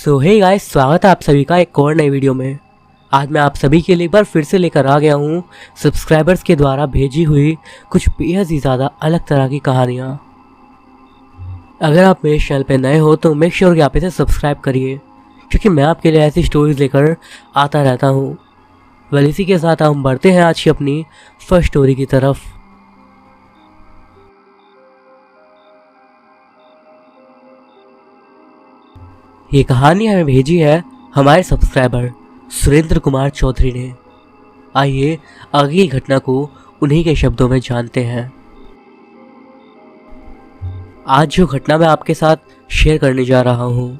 सो hey guys, स्वागत है आप सभी का एक और नई वीडियो में। आज मैं आप सभी के लिए एक बार फिर से लेकर आ गया हूँ सब्सक्राइबर्स के द्वारा भेजी हुई कुछ बेहद ही ज़्यादा अलग तरह की कहानियाँ। अगर आप मेरे चैनल पे नए हो तो मेक श्योर कि आप इसे सब्सक्राइब करिए, क्योंकि मैं आपके लिए ऐसी स्टोरीज लेकर आता रहता हूँ। वेल, इसी के साथ हम बढ़ते हैं आज की अपनी फर्स्ट स्टोरी की तरफ। ये कहानी हमें भेजी है हमारे सब्सक्राइबर सुरेंद्र कुमार चौधरी ने। आइए आगे की घटना को उन्हीं के शब्दों में जानते हैं। आज जो घटना मैं आपके साथ शेयर करने जा रहा हूँ,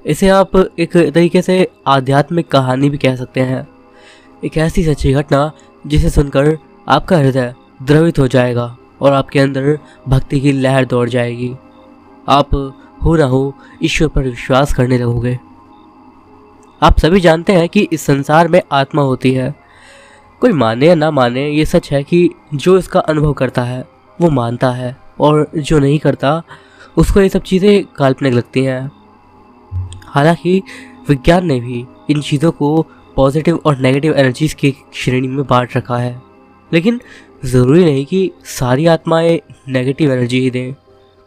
इसे आप एक तरीके से आध्यात्मिक कहानी भी कह सकते हैं। एक ऐसी सच्ची घटना जिसे सुनकर आपका हृदय द्रवित हो जाएगा और आपके अंदर भक्ति की लहर दौड़ जाएगी। आप हो ना हो ईश्वर पर विश्वास करने लगोगे। आप सभी जानते हैं कि इस संसार में आत्मा होती है। कोई माने या ना माने, ये सच है कि जो इसका अनुभव करता है वो मानता है, और जो नहीं करता उसको ये सब चीज़ें काल्पनिक लगती हैं। हालांकि विज्ञान ने भी इन चीज़ों को पॉजिटिव और नेगेटिव एनर्जीज की श्रेणी में बांट रखा है, लेकिन ज़रूरी नहीं कि सारी आत्माएं नेगेटिव एनर्जी ही दें।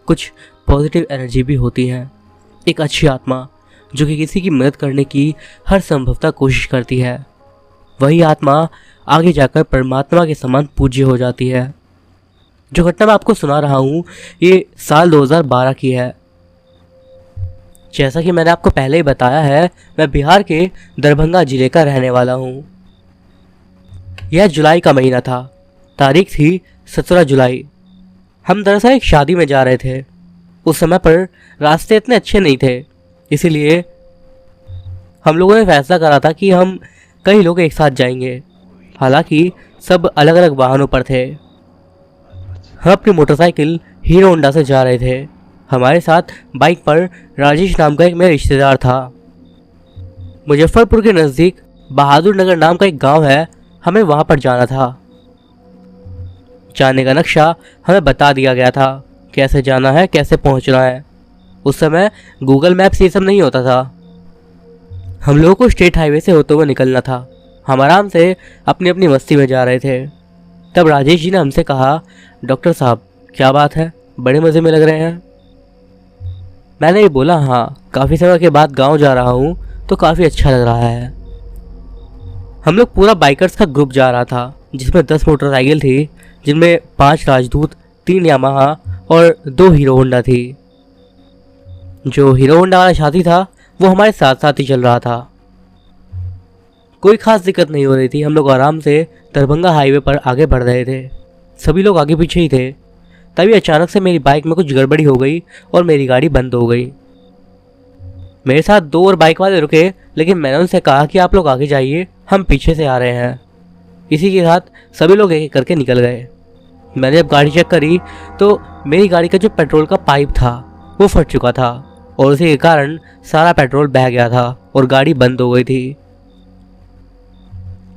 कुछ पॉजिटिव एनर्जी भी होती है। एक अच्छी आत्मा जो कि किसी की मदद करने की हर संभवतः कोशिश करती है, वही आत्मा आगे जाकर परमात्मा के समान पूज्य हो जाती है। जो घटना मैं आपको सुना रहा हूँ ये साल 2012 की है। जैसा कि मैंने आपको पहले ही बताया है, मैं बिहार के दरभंगा जिले का रहने वाला हूँ। यह जुलाई का महीना था। तारीख थी 17 जुलाई। हम दरअसल एक शादी में जा रहे थे। उस समय पर रास्ते इतने अच्छे नहीं थे, इसीलिए हम लोगों ने फैसला करा था कि हम कई लोग एक साथ जाएंगे। हालांकि सब अलग अलग वाहनों पर थे। हम अपनी मोटरसाइकिल हीरो होंडा से जा रहे थे। हमारे साथ बाइक पर राजेश नाम का एक मेरा रिश्तेदार था। मुजफ्फरपुर के नज़दीक बहादुर नगर नाम का एक गांव है, हमें वहां पर जाना था। जाने का नक्शा हमें बता दिया गया था, कैसे जाना है, कैसे पहुंचना है। उस समय गूगल मैप्स ये सब नहीं होता था। हम लोगों को स्टेट हाईवे से होते हुए निकलना था। हम आराम से अपनी अपनी मस्ती में जा रहे थे। तब राजेश जी ने हमसे कहा, डॉक्टर साहब क्या बात है, बड़े मज़े में लग रहे हैं। मैंने ये बोला, हाँ, काफ़ी समय के बाद गांव जा रहा हूँ तो काफ़ी अच्छा लग रहा है। हम लोग पूरा बाइकर्स का ग्रुप जा रहा था, जिसमें 10 मोटरसाइकिल थी, जिनमें 5 राजदूत, 3 यामाहा और 2 हीरो होंडा थी। जो हीरो होंडा वाला साथी था वो हमारे साथ साथ ही चल रहा था। कोई खास दिक्कत नहीं हो रही थी। हम लोग आराम से दरभंगा हाईवे पर आगे बढ़ रहे थे। सभी लोग आगे पीछे ही थे। तभी अचानक से मेरी बाइक में कुछ गड़बड़ी हो गई और मेरी गाड़ी बंद हो गई। मेरे साथ 2 और बाइक वाले रुके, लेकिन मैंने उनसे कहा कि आप लोग आगे जाइए, हम पीछे से आ रहे हैं। इसी के साथ सभी लोग एक एक करके निकल गए। मैंने जब गाड़ी चेक करी तो मेरी गाड़ी का जो पेट्रोल का पाइप था वो फट चुका था, और उसी के कारण सारा पेट्रोल बह गया था और गाड़ी बंद हो गई थी।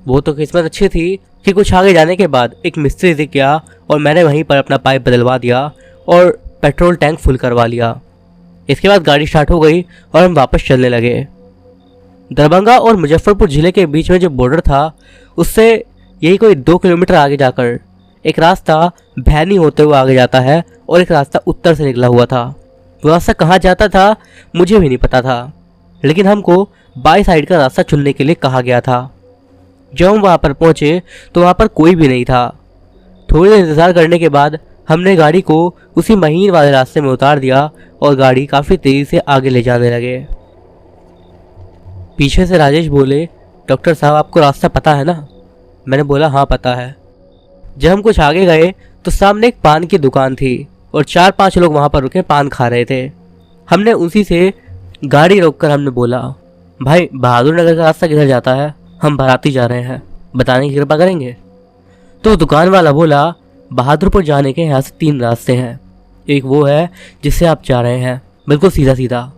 वो तो किस्मत अच्छी थी कि कुछ आगे जाने के बाद एक मिस्त्री दिख गया और मैंने वहीं पर अपना पाइप बदलवा दिया और पेट्रोल टैंक फुल करवा लिया। इसके बाद गाड़ी स्टार्ट हो गई और हम वापस चलने लगे। दरभंगा और मुजफ्फरपुर ज़िले के बीच में जो बॉर्डर था, उससे यही कोई 2 किलोमीटर आगे जाकर एक रास्ता भैनी होते हुए आगे जाता है और एक रास्ता उत्तर से निकला हुआ था। वो रास्ता कहाँ जाता था मुझे भी नहीं पता था, लेकिन हमको बाई साइड का रास्ता चुनने के लिए कहा गया था। जब हम वहाँ पर पहुँचे तो वहाँ पर कोई भी नहीं था। थोड़ी देर इंतज़ार करने के बाद हमने गाड़ी को उसी महीन वाले रास्ते में उतार दिया और गाड़ी काफ़ी तेज़ी से आगे ले जाने लगे। पीछे से राजेश बोले, डॉक्टर साहब आपको रास्ता पता है ना? मैंने बोला, हाँ पता है। जब हम कुछ आगे गए तो सामने एक पान की दुकान थी और 4-5 लोग वहाँ पर रुके पान खा रहे थे। हमने उसी से गाड़ी रोककर हमने बोला, भाई बहादुर नगर का रास्ता किधर जाता है? हम बाराती जा रहे हैं, बताने की कृपा करेंगे? तो दुकान वाला बोला, बहादुरपुर जाने के यहाँ से 3 रास्ते हैं। एक वो है जिससे आप जा रहे हैं, बिल्कुल सीधा सीधा।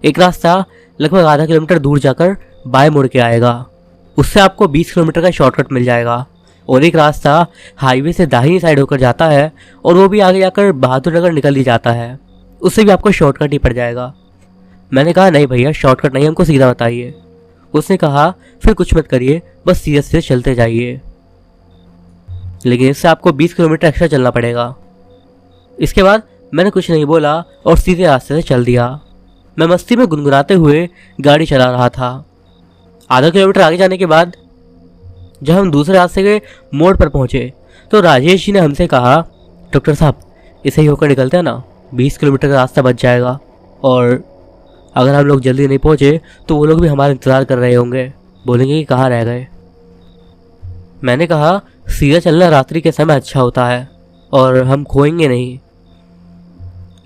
एक रास्ता लगभग आधा किलोमीटर दूर जाकर बाएं मुड़ के आएगा, उससे आपको 20 किलोमीटर का शॉर्टकट मिल जाएगा। और एक रास्ता हाईवे से दाहिनी साइड होकर जाता है और वो भी आगे जाकर बहादुर नगर निकल ही जाता है, उससे भी आपको शॉर्टकट ही पड़ जाएगा। मैंने कहा नहीं भैया, शॉर्टकट नहीं, हमको सीधा बताइए। उसने कहा फिर कुछ मत करिए, बस सीधे सीधे चलते जाइए, लेकिन इससे आपको 20 किलोमीटर एक्स्ट्रा चलना पड़ेगा। इसके बाद मैंने कुछ नहीं बोला और सीधे रास्ते से चल दिया। मैं मस्ती में गुनगुनाते हुए गाड़ी चला रहा था। आधा किलोमीटर आगे जाने के बाद जब हम दूसरे रास्ते के मोड़ पर पहुंचे तो राजेश जी ने हमसे कहा, डॉक्टर साहब इसे ही होकर निकलते हैं ना, 20 किलोमीटर का रास्ता बच जाएगा, और अगर हम लोग जल्दी नहीं पहुंचे तो वो लोग भी हमारा इंतज़ार कर रहे होंगे, बोलेंगे कि कहाँ रह गए। मैंने कहा सीधा चलना रात्रि के समय अच्छा होता है और हम खोएंगे नहीं,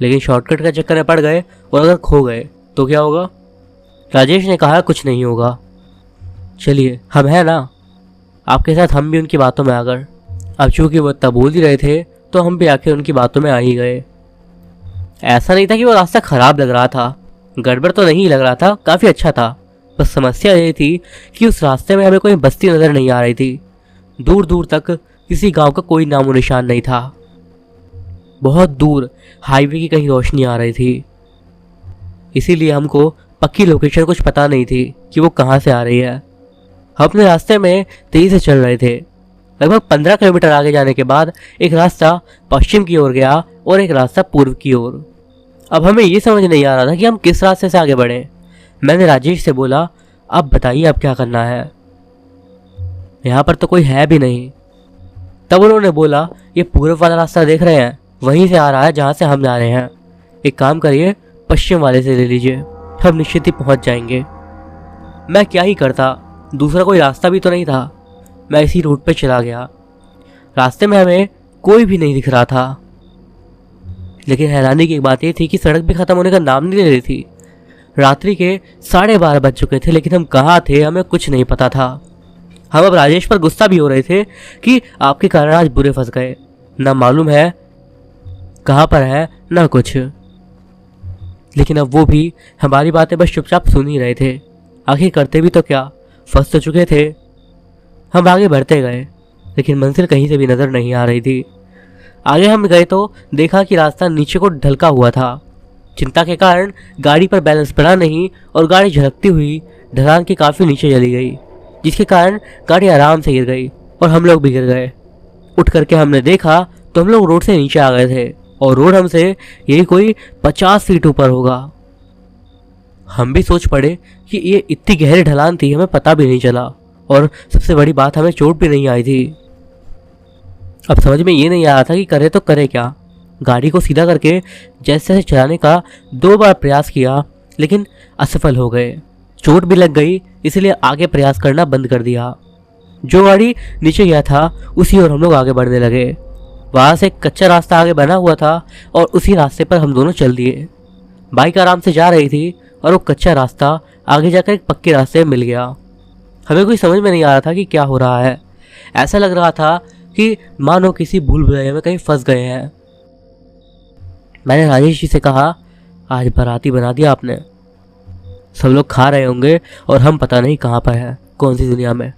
लेकिन शॉर्टकट का चक्कर में पड़ गए और अगर खो गए तो क्या होगा। राजेश ने कहा कुछ नहीं होगा, चलिए हम हैं ना आपके साथ। हम भी उनकी बातों में आ गए। अब चूंकि वो इतना बोल ही रहे थे तो हम भी आखिर उनकी बातों में आ ही गए। ऐसा नहीं था कि वो रास्ता ख़राब लग रहा था, गड़बड़ तो नहीं लग रहा था, काफ़ी अच्छा था। बस समस्या ये थी कि उस रास्ते में हमें कोई बस्ती नज़र नहीं आ रही थी। दूर दूर तक किसी गांव का कोई नामो निशान नहीं था। बहुत दूर हाईवे की कहीं रोशनी आ रही थी, इसीलिए हमको पक्की लोकेशन कुछ पता नहीं थी कि वो कहाँ से आ रही है। हम अपने रास्ते में तेज़ी से चल रहे थे। लगभग 15 किलोमीटर आगे जाने के बाद एक रास्ता पश्चिम की ओर गया और एक रास्ता पूर्व की ओर। अब हमें ये समझ नहीं आ रहा था कि हम किस रास्ते से आगे बढ़ें। मैंने राजेश से बोला, अब बताइए अब क्या करना है, यहाँ पर तो कोई है भी नहीं। तब उन्होंने बोला, ये पूर्व वाला रास्ता देख रहे हैं, वहीं से आ रहा है जहाँ से हम जा रहे हैं। एक काम करिए, पश्चिम वाले से ले लीजिए, हम निश्चित ही पहुँच जाएंगे। मैं क्या ही करता, दूसरा कोई रास्ता भी तो नहीं था। मैं इसी रूट पे चला गया। रास्ते में हमें कोई भी नहीं दिख रहा था, लेकिन हैरानी की बात यह थी कि सड़क भी ख़त्म होने का नाम नहीं ले रही थी। रात्रि के 12:30 बज चुके थे, लेकिन हम कहाँ थे हमें कुछ नहीं पता था। हम अब राजेश पर गुस्सा भी हो रहे थे कि आपके कारण आज बुरे फंस गए, ना मालूम है कहाँ पर है ना कुछ। लेकिन अब वो भी हमारी बातें बस चुपचाप सुन ही रहे थे। आखिर करते भी तो क्या, फंस तो चुके थे। हम आगे बढ़ते गए, लेकिन मंजिल कहीं से भी नज़र नहीं आ रही थी। आगे हम गए तो देखा कि रास्ता नीचे को ढलका हुआ था। चिंता के कारण गाड़ी पर बैलेंस बना नहीं और गाड़ी झलकती हुई ढलान के काफ़ी नीचे चली गई, जिसके कारण गाड़ी आराम से गिर गई और हम लोग भी गिर गए। उठ करके हमने देखा तो हम लोग रोड से नीचे आ गए थे और रोड हमसे यही कोई 50 फीट ऊपर होगा। हम भी सोच पड़े कि ये इतनी गहरी ढलान थी, हमें पता भी नहीं चला, और सबसे बड़ी बात हमें चोट भी नहीं आई थी। अब समझ में ये नहीं आ रहा था कि करे तो करे क्या। गाड़ी को सीधा करके जैसे तैसे चलाने का 2 बार प्रयास किया, लेकिन असफल हो गए। चोट भी लग गई, इसलिए आगे प्रयास करना बंद कर दिया। जो गाड़ी नीचे गया था उसी ओर हम लोग आगे बढ़ने लगे। वहाँ से एक कच्चा रास्ता आगे बना हुआ था और उसी रास्ते पर हम दोनों चल दिए। बाइक आराम से जा रही थी और वो कच्चा रास्ता आगे जाकर एक पक्के रास्ते में मिल गया। हमें कोई समझ में नहीं आ रहा था कि क्या हो रहा है। ऐसा लग रहा था कि मानो किसी भूल भुलैया में कहीं फंस गए हैं। मैंने राजेश जी से कहा, आज बाराती बना दिया आपने। सब लोग खा रहे होंगे और हम पता नहीं कहाँ पर हैं, कौन सी दुनिया में।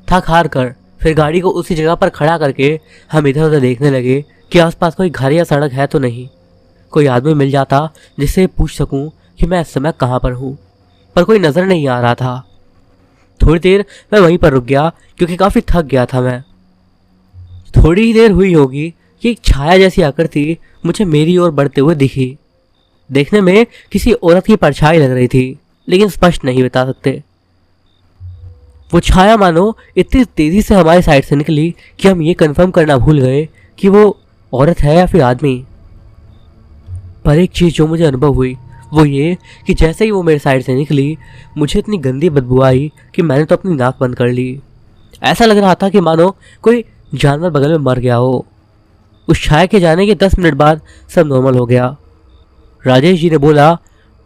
थक हार कर फिर गाड़ी को उसी जगह पर खड़ा करके हम इधर उधर देखने लगे कि आसपास कोई घर या सड़क है तो नहीं। कोई आदमी मिल जाता जिससे पूछ सकूं कि मैं इस समय कहाँ पर हूँ, पर कोई नज़र नहीं आ रहा था। थोड़ी देर मैं वहीं पर रुक गया क्योंकि काफ़ी थक गया था मैं। थोड़ी ही देर हुई होगी कि एक छाया जैसी आकृति मुझे मेरी ओर बढ़ते हुए दिखी। देखने में किसी औरत की परछाई लग रही थी, लेकिन स्पष्ट नहीं बता सकते। वो छाया मानो इतनी तेजी से हमारी साइड से निकली कि हम ये कंफर्म करना भूल गए कि वो औरत है या फिर आदमी। पर एक चीज़ जो मुझे अनुभव हुई वो ये कि जैसे ही वो मेरे साइड से निकली मुझे इतनी गंदी बदबू आई कि मैंने तो अपनी नाक बंद कर ली। ऐसा लग रहा था कि मानो कोई जानवर बगल में मर गया हो। उस छाया के जाने के 10 मिनट बाद सब नॉर्मल हो गया। राजेश जी ने बोला,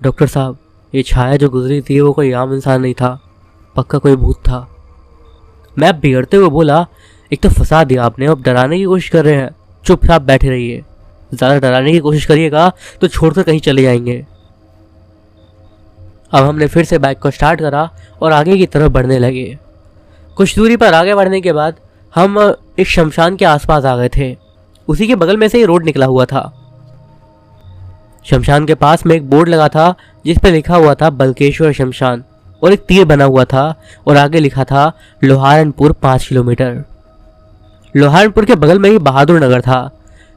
डॉक्टर साहब ये छाया जो गुजरी थी वो कोई आम इंसान नहीं था, पक्का कोई भूत था। मैं बिगड़ते हुए बोला, एक तो फंसा दिया आपने, अब डराने की कोशिश कर रहे हैं, चुपचाप बैठे रहिए। ज़्यादा डराने की कोशिश करिएगा तो छोड़कर कहीं चले जाएंगे। अब हमने फिर से बाइक को स्टार्ट करा और आगे की तरफ बढ़ने लगे। कुछ दूरी पर आगे बढ़ने के बाद हम एक शमशान के आसपास आ गए थे। उसी के बगल में से ही रोड निकला हुआ था। शमशान के पास में एक बोर्ड लगा था जिस पे लिखा हुआ था बलकेश्वर शमशान, और एक तीर बना हुआ था और आगे लिखा था लोहारनपुर 5 किलोमीटर। लोहारनपुर के बगल में ही बहादुर नगर था।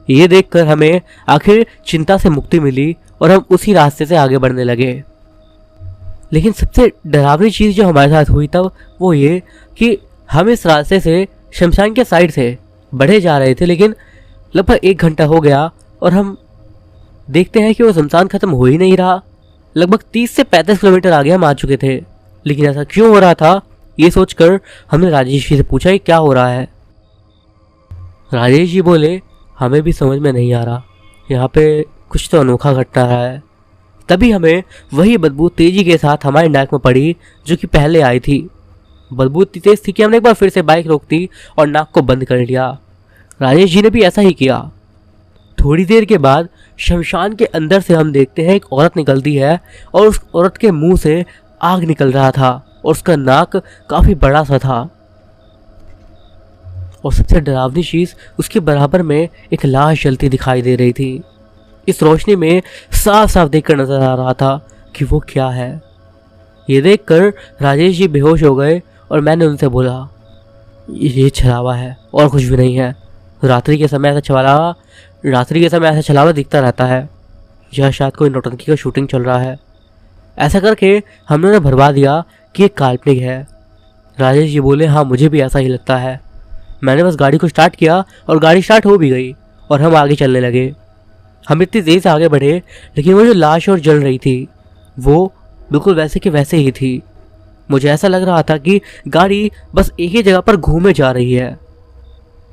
ये देखकर हमें आखिर चिंता से मुक्ति मिली और हम उसी रास्ते से आगे बढ़ने लगे। लेकिन सबसे डरावनी चीज़ जो हमारे साथ हुई तब वो ये कि हम इस रास्ते से शमशान के साइड से बढ़े जा रहे थे, लेकिन लगभग 1 घंटा हो गया और हम देखते हैं कि वो शमशान खत्म हो ही नहीं रहा। लगभग 30 से 35 किलोमीटर आगे हम आ चुके थे, लेकिन ऐसा क्यों हो रहा था ये सोचकर हमने राजेश जी से पूछा कि क्या हो रहा है। राजेश जी बोले, हमें भी समझ में नहीं आ रहा, यहाँ पे कुछ तो अनोखा घटना रहा है। तभी हमें वही बदबू तेजी के साथ हमारे नाक में पड़ी जो कि पहले आई थी। बदबू इतनी तेज थी कि हमने एक बार फिर से बाइक रोक दी और नाक को बंद कर लिया। राजेश जी ने भी ऐसा ही किया। थोड़ी देर के बाद शमशान के अंदर से हम देखते हैं एक औरत निकलती है और उस औरत के मुंह से आग निकल रहा था और उसका नाक काफ़ी बड़ा सा था। और सबसे डरावनी चीज़, उसके बराबर में एक लाश जलती दिखाई दे रही थी। इस रोशनी में साफ साफ देखकर नजर आ रहा था कि वो क्या है। ये देखकर राजेश जी बेहोश हो गए और मैंने उनसे बोला, ये छलावा है और कुछ भी नहीं है। रात्रि के समय ऐसा छलावा दिखता रहता है। यह शायद कोई नौटंकी का शूटिंग चल रहा है। ऐसा करके हम लोगों ने भरवा दिया कि ये काल्पनिक है। राजेश जी बोले, हाँ मुझे भी ऐसा ही लगता है। मैंने बस गाड़ी को स्टार्ट किया और गाड़ी स्टार्ट हो भी गई और हम आगे चलने लगे। हम इतनी तेज़ से आगे बढ़े, लेकिन वो जो लाश और जल रही थी वो बिल्कुल वैसे के वैसे ही थी। मुझे ऐसा लग रहा था कि गाड़ी बस एक ही जगह पर घूमे जा रही है।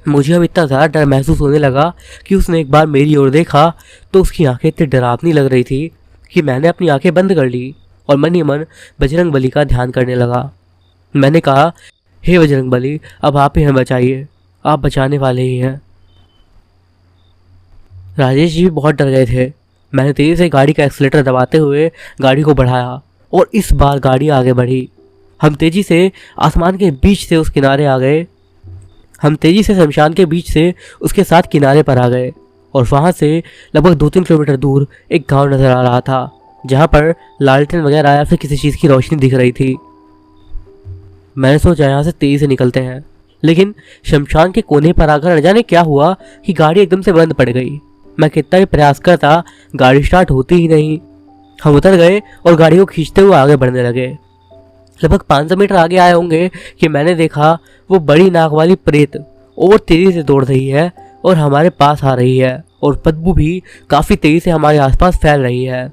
मुझे अब इतना ज़्यादा डर महसूस होने लगा कि उसने एक बार मेरी ओर देखा तो उसकी आंखें इतनी डरावनी लग रही थी कि मैंने अपनी आंखें बंद कर ली और मन ही मन बजरंग बली का ध्यान करने लगा। मैंने कहा, हे बजरंग बली, अब आप ही हमें बचाइए, आप बचाने वाले ही हैं। राजेश जी भी बहुत डर गए थे। मैंने तेज़ी से गाड़ी का एक्सीलेटर दबाते हुए गाड़ी को बढ़ाया और इस बार गाड़ी आगे बढ़ी। हम तेज़ी से आसमान के बीच से उस किनारे आ गए। हम तेज़ी से शमशान के बीच से उसके साथ किनारे पर आ गए और वहाँ से लगभग 2-3 किलोमीटर दूर एक गांव नज़र आ रहा था जहाँ पर लालटेन वगैरह या फिर किसी चीज़ की रोशनी दिख रही थी। मैंने सोचा यहाँ से तेज़ी से निकलते हैं, लेकिन शमशान के कोने पर आकर न जाने क्या हुआ कि गाड़ी एकदम से बंद पड़ गई। मैं कितना भी प्रयास करता, गाड़ी स्टार्ट होती ही नहीं। हम उतर गए और गाड़ी को खींचते हुए आगे बढ़ने लगे। लगभग 500 मीटर आगे आए होंगे कि मैंने देखा वो बड़ी नाक वाली प्रेत और तेज़ी से दौड़ रही है और हमारे पास आ रही है और बदबू भी काफ़ी तेज़ी से हमारे आसपास फैल रही है।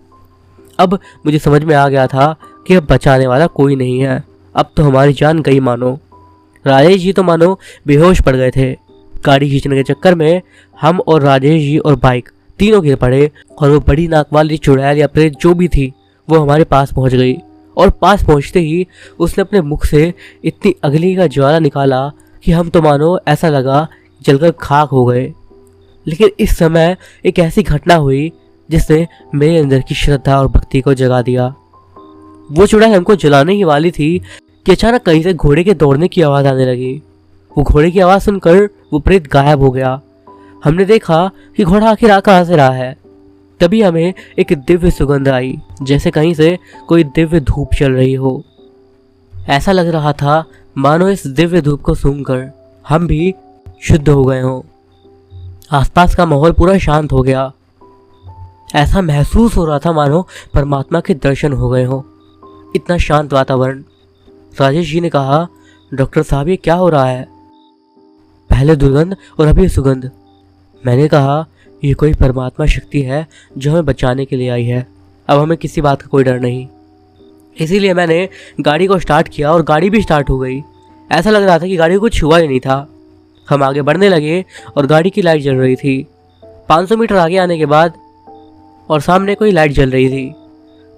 अब मुझे समझ में आ गया था कि अब बचाने वाला कोई नहीं है, अब तो हमारी जान गई मानो। राजेश जी तो मानो बेहोश पड़ गए थे। गाड़ी खींचने के चक्कर में हम और राजेश जी और बाइक तीनों गिर पड़े और वो बड़ी नाक वाली चुड़ैल या प्रेत जो भी थी वो हमारे पास पहुंच गई और पास पहुंचते ही उसने अपने मुख से इतनी अग्नि का ज्वाला निकाला कि हम तो मानो ऐसा लगा जलकर खाक हो गए। लेकिन इस समय एक ऐसी घटना हुई जिसने मेरे अंदर की श्रद्धा और भक्ति को जगा दिया। वो चुड़ैल हमको जलाने ही वाली थी कि अचानक कहीं से घोड़े के दौड़ने की आवाज़ आने लगी। वो घोड़े की आवाज़ सुनकर वो प्रेत गायब हो गया। हमने देखा कि घोड़ा आखिर आ कहाँ से रहा है। तभी हमें एक दिव्य सुगंध आई, जैसे कहीं से कोई दिव्य धूप चल रही हो। ऐसा लग रहा था मानो इस दिव्य धूप को सूंघकर हम भी शुद्ध हो गए हों। आसपास का माहौल पूरा शांत हो गया। ऐसा महसूस हो रहा था मानो परमात्मा के दर्शन हो गए हों। इतना शांत वातावरण। राजेश जी ने कहा, डॉक्टर साहब ये क्या हो रहा है? पहले दुर्गंध और अभी सुगंध। मैंने कहा, ये कोई परमात्मा शक्ति है जो हमें बचाने के लिए आई है। अब हमें किसी बात का कोई डर नहीं। इसीलिए मैंने गाड़ी को स्टार्ट किया और गाड़ी भी स्टार्ट हो गई। ऐसा लग रहा था कि गाड़ी को कुछ हुआ ही नहीं था। हम आगे बढ़ने लगे और गाड़ी की लाइट जल रही थी। 500 मीटर आगे आने के बाद और सामने कोई लाइट जल रही थी।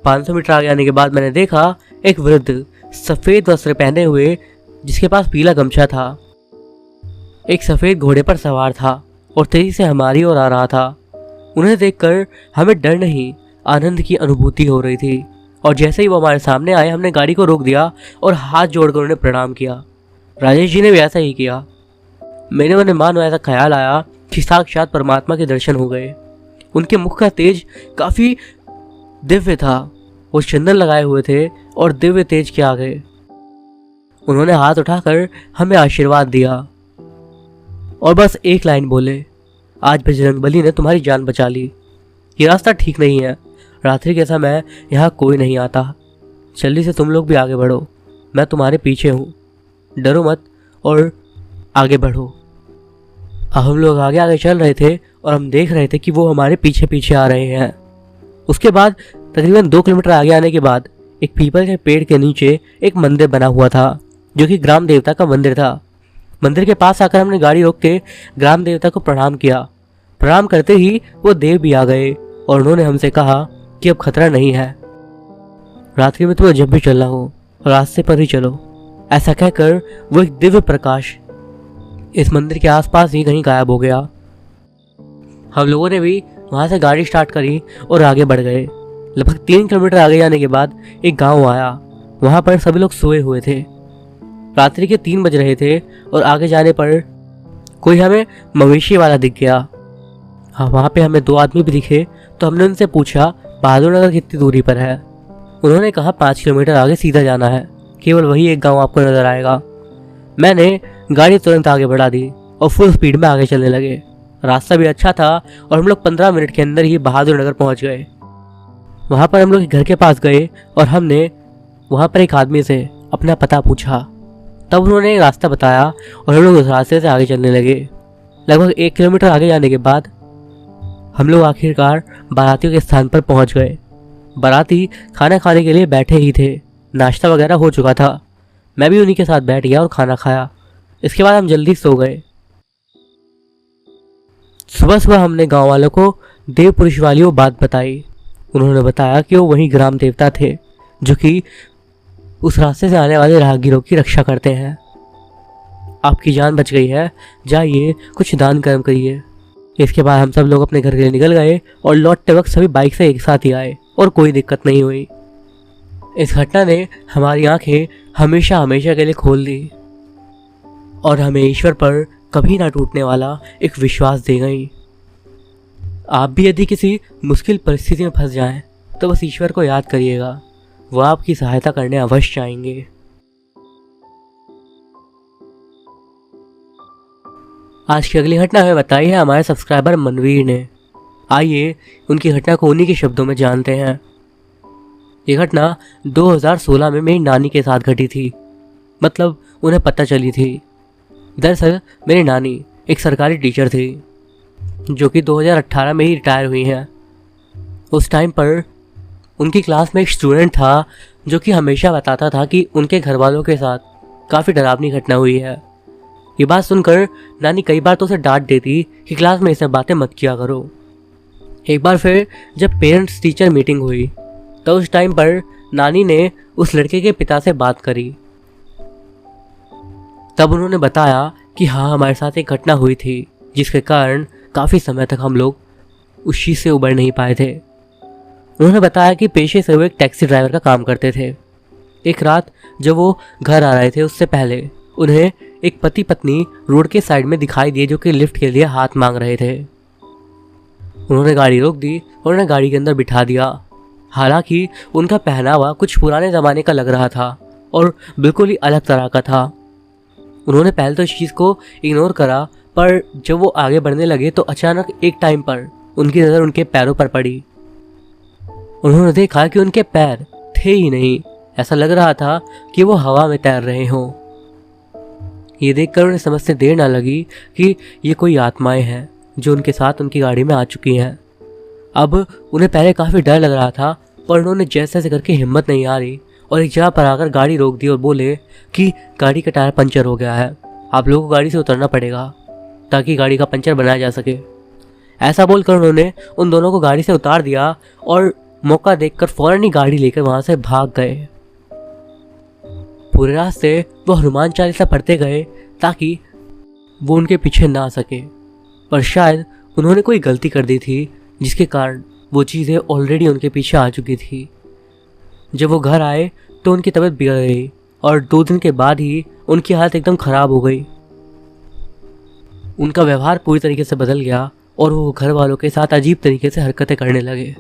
500 मीटर आगे आने के बाद मैंने देखा एक वृद्ध सफ़ेद वस्त्र पहने हुए जिसके पास पीला गमछा था, एक सफ़ेद घोड़े पर सवार था और तेजी से हमारी ओर आ रहा था। उन्हें देखकर हमें डर नहीं, आनंद की अनुभूति हो रही थी। और जैसे ही वो हमारे सामने आए हमने गाड़ी को रोक दिया और हाथ जोड़कर उन्हें प्रणाम किया। राजेश जी ने भी ऐसा ही किया। मेरे मन में मानो ऐसा ख्याल आया कि साक्षात परमात्मा के दर्शन हो गए उनके मुख का तेज काफ़ी दिव्य था। वो चंदन लगाए हुए थे और दिव्य तेज के आगे उन्होंने हाथ उठाकर हमें आशीर्वाद दिया और बस एक लाइन बोले, आज बजरंगबली ने तुम्हारी जान बचा ली। ये रास्ता ठीक नहीं है, रात्रि के समय यहाँ कोई नहीं आता। जल्दी से तुम लोग भी आगे बढ़ो, मैं तुम्हारे पीछे हूँ, डरो मत और आगे बढ़ो। अब हम लोग आगे आगे चल रहे थे और हम देख रहे थे कि वो हमारे पीछे पीछे आ रहे हैं। उसके बाद तकरीबन 2 किलोमीटर आगे आने के बाद एक पीपल के पेड़ के नीचे एक मंदिर बना हुआ था, जो कि ग्राम देवता का मंदिर था। मंदिर के पास आकर हमने गाड़ी रोक के ग्राम देवता को प्रणाम किया। प्रणाम करते ही वो देव भी आ गए और उन्होंने हमसे कहा कि अब खतरा नहीं है, रात्रि में तुम्हें जब भी चलना हो रास्ते पर ही चलो। ऐसा कहकर वो एक दिव्य प्रकाश इस मंदिर के आसपास ही कहीं गायब हो गया। हम लोगों ने भी वहां से गाड़ी स्टार्ट करी और आगे बढ़ गए। लगभग 3 किलोमीटर आगे जाने के बाद एक गांव आया। वहां पर सभी लोग सोए हुए थे। रात्रि के 3 बज रहे थे और आगे जाने पर कोई हमें मवेशी वाला दिख गया। हाँ, वहाँ पे हमें 2 आदमी भी दिखे तो हमने उनसे पूछा बहादुर नगर कितनी दूरी पर है। उन्होंने कहा 5 किलोमीटर आगे सीधा जाना है, केवल वही एक गांव आपको नजर आएगा। मैंने गाड़ी तुरंत आगे बढ़ा दी और फुल स्पीड में आगे चलने लगे। रास्ता भी अच्छा था और हम लोग 15 मिनट के अंदर ही बहादुर नगर पहुँच गए। वहाँ पर हम लोग घर के पास गए और हमने वहाँ पर एक आदमी से अपना पता पूछा। तब उन्होंने रास्ता बताया और हम लोग उस रास्ते से आगे चलने लगे। लगभग 1 किलोमीटर आगे जाने के बाद हम लोग आखिरकार बारातियों के स्थान पर पहुंच गए। बाराती खाना खाने के लिए बैठे ही थे, नाश्ता वगैरह हो चुका था। मैं भी उन्हीं के साथ बैठ गया और खाना खाया। इसके बाद हम जल्दी सो गए। सुबह सुबह हमने गांव वालों को देव पुरुष वाली वो बात बताई। उन्होंने बताया कि वो वही ग्राम देवता थे जो कि उस रास्ते से आने वाले राहगीरों की रक्षा करते हैं। आपकी जान बच गई है, जाइए कुछ दान कर्म करिए। इसके बाद हम सब लोग अपने घर के लिए निकल गए और लौटते वक्त सभी बाइक से एक साथ ही आए और कोई दिक्कत नहीं हुई। इस घटना ने हमारी आंखें हमेशा हमेशा के लिए खोल दी और हमें ईश्वर पर कभी ना टूटने वाला एक विश्वास दे गई। आप भी यदि किसी मुश्किल परिस्थिति में फंस जाएं तो बस ईश्वर को याद करिएगा, वो आपकी सहायता करने अवश्य आएंगे। आज की अगली घटना हमें बताई है हमारे सब्सक्राइबर मनवीर ने। आइए उनकी घटना को उन्हीं के शब्दों में जानते हैं। ये घटना 2016 में मेरी नानी के साथ घटी थी, मतलब उन्हें पता चली थी। दरअसल मेरी नानी एक सरकारी टीचर थी जो कि 2018 में ही रिटायर हुई हैं। उस टाइम पर उनकी क्लास में एक स्टूडेंट था जो कि हमेशा बताता था कि उनके घर वालों के साथ काफ़ी डरावनी घटना हुई है। ये बात सुनकर नानी कई बार तो उसे डांट देती कि क्लास में ये सब बातें मत किया करो। एक बार फिर जब पेरेंट्स टीचर मीटिंग हुई तो उस टाइम पर नानी ने उस लड़के के पिता से बात करी। तब उन्होंने बताया कि हाँ, हमारे साथ एक घटना हुई थी जिसके कारण काफ़ी समय तक हम लोग उस चीज़ से उबर नहीं पाए थे। उन्होंने बताया कि पेशे से वो एक टैक्सी ड्राइवर का काम करते थे। एक रात जब वो घर आ रहे थे उससे पहले उन्हें एक पति पत्नी रोड के साइड में दिखाई दिए जो कि लिफ्ट के लिए हाथ मांग रहे थे। उन्होंने गाड़ी रोक दी और उन्हें गाड़ी के अंदर बिठा दिया। हालांकि उनका पहनावा कुछ पुराने ज़माने का लग रहा था और बिल्कुल ही अलग तरह का था। उन्होंने पहले तो इस चीज़ को इग्नोर करा, पर जब वो आगे बढ़ने लगे तो अचानक एक टाइम पर उनकी नज़र उनके पैरों पर पड़ी। उन्होंने देखा कि उनके पैर थे ही नहीं, ऐसा लग रहा था कि वो हवा में तैर रहे हों। ये देखकर उन्हें समझते देर ना लगी कि ये कोई आत्माएं हैं जो उनके साथ उनकी गाड़ी में आ चुकी हैं। अब उन्हें पहले काफ़ी डर लग रहा था, पर उन्होंने जैसे तैसे करके हिम्मत नहीं आ रही और एक जगह पर आकर गाड़ी रोक दी और बोले कि गाड़ी का टायर पंचर हो गया है, आप लोगों को गाड़ी से उतरना पड़ेगा ताकि गाड़ी का पंचर बनाया जा सके। ऐसा बोलकर उन्होंने उन दोनों को गाड़ी से उतार दिया और मौका देखकर फौरन ही गाड़ी लेकर वहाँ से भाग गए। पूरे रास्ते वो हनुमान चालीसा पढ़ते गए ताकि वो उनके पीछे ना आ सके, पर शायद उन्होंने कोई गलती कर दी थी जिसके कारण वो चीज़ें ऑलरेडी उनके पीछे आ चुकी थी। जब वो घर आए तो उनकी तबीयत बिगड़ गई और 2 दिन के बाद ही उनकी हालत एकदम ख़राब हो गई। उनका व्यवहार पूरी तरीके से बदल गया और वो घर वालों के साथ अजीब तरीके से हरकतें करने लगे।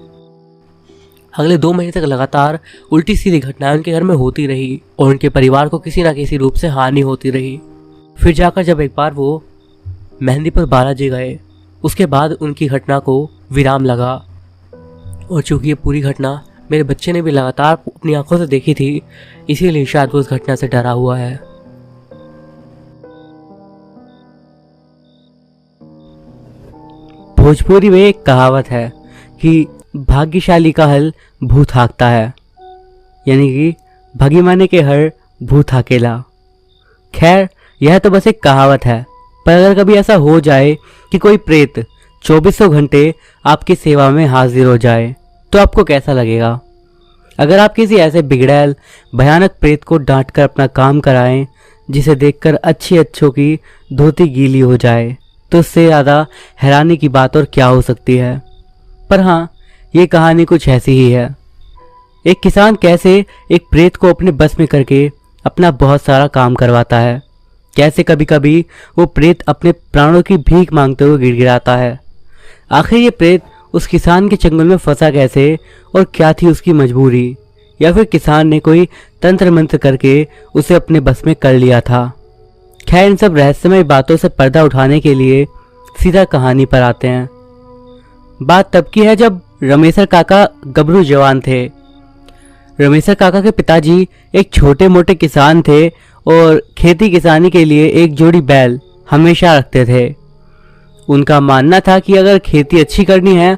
अगले 2 महीने तक लगातार उल्टी सीधी घटनाएं उनके घर में होती रही और उनके परिवार को किसी ना किसी रूप से हानि होती रही। फिर जाकर जब एक बार वो मेहंदीपुर बालाजी गए, उसके बाद उनकी घटना को विराम लगा। और चूंकि ये पूरी घटना मेरे बच्चे ने भी लगातार अपनी आंखों से देखी थी, इसीलिए शायद वो उस घटना से डरा हुआ है। भोजपुरी में एक कहावत है कि भाग्यशाली का हल भूत हाँकता है, यानी कि भगीमाने के हर भूत हाकेला। खैर, यह तो बस एक कहावत है, पर अगर कभी ऐसा हो जाए कि कोई प्रेत 2400 घंटे आपकी सेवा में हाजिर हो जाए तो आपको कैसा लगेगा? अगर आप किसी ऐसे बिगड़ैल भयानक प्रेत को डांट कर अपना काम कराएं जिसे देखकर अच्छों की धोती गीली हो जाए, तो उससे ज़्यादा हैरानी की बात और क्या हो सकती है। पर हाँ, ये कहानी कुछ ऐसी ही है। एक किसान कैसे एक प्रेत को अपने बस में करके अपना बहुत सारा काम करवाता है, कैसे कभी कभी वो प्रेत अपने प्राणों की भीख मांगते हुए गिड़गिड़ाता है। आखिर ये प्रेत उस किसान के चंगुल में फंसा कैसे और क्या थी उसकी मजबूरी, या फिर किसान ने कोई तंत्र मंत्र करके उसे अपने बस में कर लिया था। खैर, इन सब रहस्यमय बातों से पर्दा उठाने के लिए सीधा कहानी पर आते हैं। बात तब की है जब रमेशर काका गबरू जवान थे। रमेशर काका के पिताजी एक छोटे मोटे किसान थे और खेती किसानी के लिए एक जोड़ी बैल हमेशा रखते थे। उनका मानना था कि अगर खेती अच्छी करनी है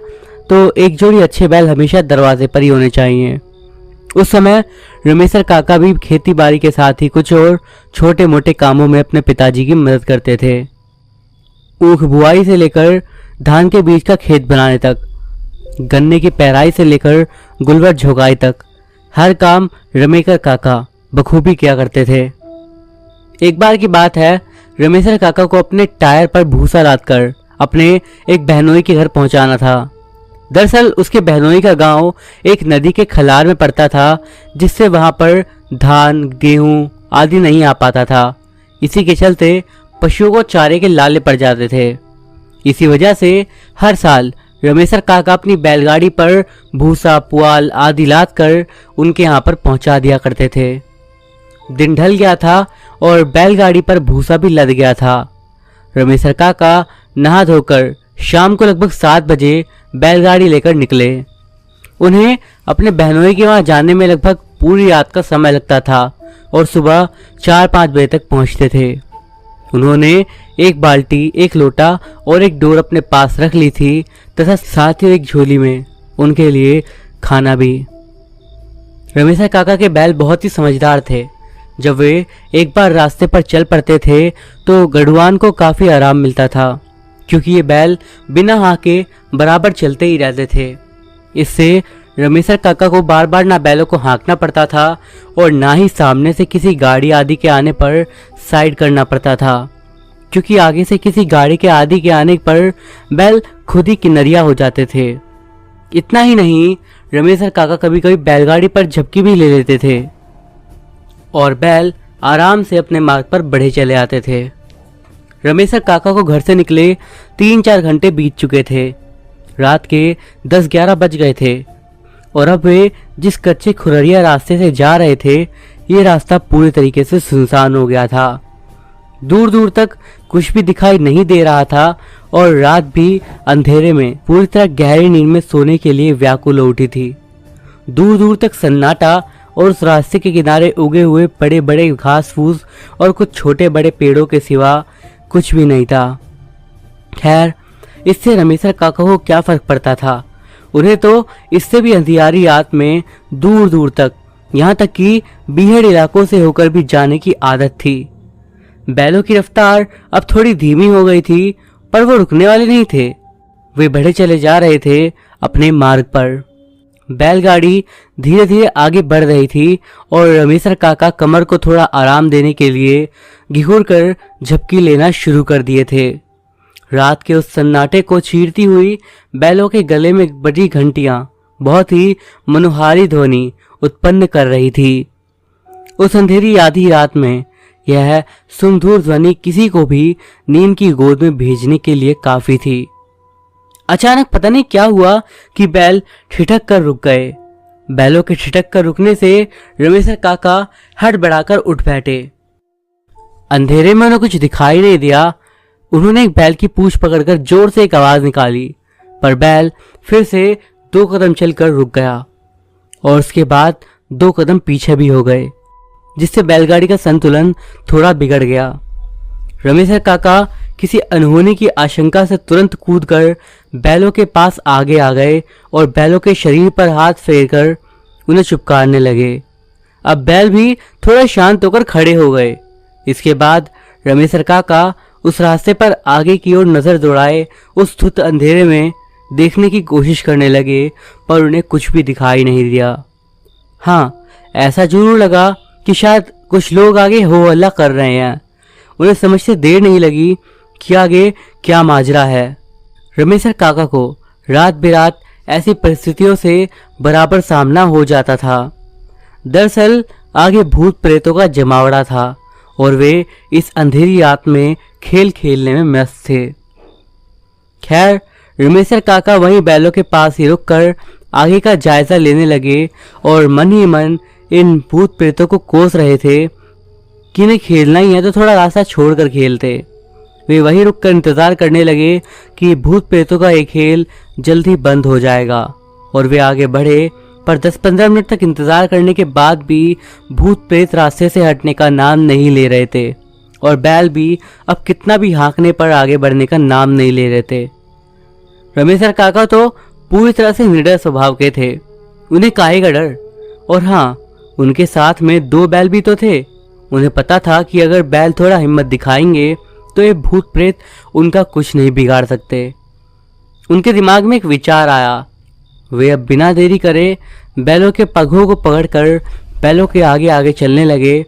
तो एक जोड़ी अच्छे बैल हमेशा दरवाजे पर ही होने चाहिए। उस समय रमेशर काका भी खेती बाड़ी के साथ ही कुछ और छोटे मोटे कामों में अपने पिताजी की मदद करते थे। ऊख बुआई से लेकर धान के बीज का खेत बनाने तक, गन्ने की पेराई से लेकर गुलवर झोंकाई तक, हर काम रमेशर काका बखूबी किया करते थे। एक बार की बात है, रमेशर काका को अपने टायर पर भूसा लादकर अपने एक बहनोई के घर पहुंचाना था। दरअसल उसके बहनोई का गांव एक नदी के खलार में पड़ता था, जिससे वहां पर धान गेहूं आदि नहीं आ पाता था। इसी के चलते पशुओं को चारे के लाले पड़ जाते थे। इसी वजह से हर साल रमेशर काका अपनी बैलगाड़ी पर भूसा पुआल आदि लाद कर उनके यहाँ पर पहुंचा दिया करते थे। दिन ढल गया था और बैलगाड़ी पर भूसा भी लद गया था। रमेशर काका नहा धोकर शाम को लगभग 7 बजे बैलगाड़ी लेकर निकले। उन्हें अपने बहनोई के वहां जाने में लगभग पूरी रात का समय लगता था और सुबह 4-5 बजे तक पहुंचते थे। उन्होंने एक बाल्टी, एक लोटा और एक डोर अपने पास रख ली थी तथा साथ ही एक झोली में उनके लिए खाना भी। रमेशर काका के बैल बहुत ही समझदार थे। जब वे एक बार रास्ते पर चल पड़ते थे तो गढ़वान को काफी आराम मिलता था, क्योंकि ये बैल बिना हाके बराबर चलते ही रहते थे। इससे रमेशर काका को बार बार ना बैलों को हाँकना पड़ता था और ना ही सामने से किसी गाड़ी आदि के आने पर साइड करना पड़ता था, क्योंकि आगे से किसी गाड़ी के आदि के आने पर बैल खुद ही किनरिया हो जाते थे। इतना ही नहीं, रमेशर काका कभी कभी बैलगाड़ी पर झपकी भी ले लेते थे और बैल आराम से अपने मार्ग पर बढ़े चले आते थे। रमेशर काका को घर से निकले 3-4 घंटे बीत चुके थे। रात के 10-11 बज गए थे और अब वे जिस कच्चे खुररिया रास्ते से जा रहे थे, ये रास्ता पूरी तरीके से सुनसान हो गया था। दूर दूर तक कुछ भी दिखाई नहीं दे रहा था और रात भी अंधेरे में पूरी तरह गहरी नींद में सोने के लिए व्याकुल हो उठी थी। दूर दूर तक सन्नाटा और उस रास्ते के किनारे उगे हुए बड़े बड़े घास फूस और कुछ छोटे बड़े पेड़ों के सिवा कुछ भी नहीं था। खैर, इससे रमेशर काका को क्या फर्क पड़ता था। उन्हें तो इससे भी अंधियारी रात में दूर दूर तक, यहाँ तक कि बीहड़ इलाकों से होकर भी जाने की आदत थी। बैलों की रफ्तार अब थोड़ी धीमी हो गई थी, पर वो रुकने वाले नहीं थे। वे बढ़े चले जा रहे थे अपने मार्ग पर। बैलगाड़ी धीरे धीरे आगे बढ़ रही थी और रमेशर काका कमर को थोड़ा आराम देने के लिए घिघुर कर झपकी लेना शुरू कर दिए थे। रात के उस सन्नाटे को चीरती हुई बैलों के गले में बजी घंटियां बहुत ही मनोहारी ध्वनि उत्पन्न कर रही थी। उस अंधेरी आधी रात में यह सुमधुर ध्वनि किसी को भी नींद की गोद में भेजने के लिए काफी थी। अचानक पता नहीं क्या हुआ कि बैल ठिठक कर रुक गए। बैलों के ठिठक कर रुकने से रमेशर काका हड़बड़ाकर उठ बैठे। अंधेरे में उन्हें कुछ दिखाई नहीं दिया। उन्होंने एक बैल की पूंछ पकड़कर जोर से एक आवाज निकाली, पर बैल फिर से 2 कदम चलकर रुक गया और उसके बाद 2 कदम पीछे भी हो गए, जिससे बैलगाड़ी का संतुलन थोड़ा बिगड़ गया। रमेशर काका किसी अनहोनी की आशंका से तुरंत कूदकर बैलों के पास आगे आ गए और बैलों के शरीर पर हाथ फेरकर उन्हें चुपकारने लगे। अब बैल भी थोड़ा शांत होकर खड़े हो गए। इसके बाद रमेशर काका उस रास्ते पर आगे की ओर नजर दौड़ाए उस धुत अंधेरे में देखने की कोशिश करने लगे, पर उन्हें कुछ भी दिखाई नहीं दिया। हाँ, ऐसा जरूर लगा कि शायद कुछ लोग आगे हो हल्ला कर रहे हैं। उन्हें समझते देर नहीं लगी कि आगे क्या माजरा है। रमेशर काका को रात बेरात ऐसी परिस्थितियों से बराबर सामना हो जाता था। दरअसल आगे भूत प्रेतों का जमावड़ा था और वे इस अंधेरी रात में खेल खेलने में मस्त थे। खैर, रमेशर काका वहीं बैलों के पास ही रुककर आगे का जायजा लेने लगे और मन ही मन इन भूत प्रेतों को कोस रहे थे कि इन्हें खेलना ही है तो थोड़ा रास्ता छोड़कर खेलते। वे वहीं रुककर इंतजार करने लगे कि भूत प्रेतों का एक खेल जल्द ही बंद हो जाएगा और वे आगे बढ़े, पर 10-15 मिनट तक इंतजार करने के बाद भी भूत प्रेत रास्ते से हटने का नाम नहीं ले रहे थे और बैल भी अब कितना भी हाँकने पर आगे बढ़ने का नाम नहीं ले रहे थे। रमेशर काका तो पूरी तरह से निडर स्वभाव के थे। उन्हें काहे का डर। और हाँ, उनके साथ में 2 बैल भी तो थे। उन्हें पता था कि अगर बैल थोड़ा हिम्मत दिखाएंगे तो ये भूत प्रेत उनका कुछ नहीं बिगाड़ सकते। उनके दिमाग में एक विचार आया। वे अब बिना देरी करे बैलों के पगों को पकड़कर बैलों के आगे आगे चलने लगे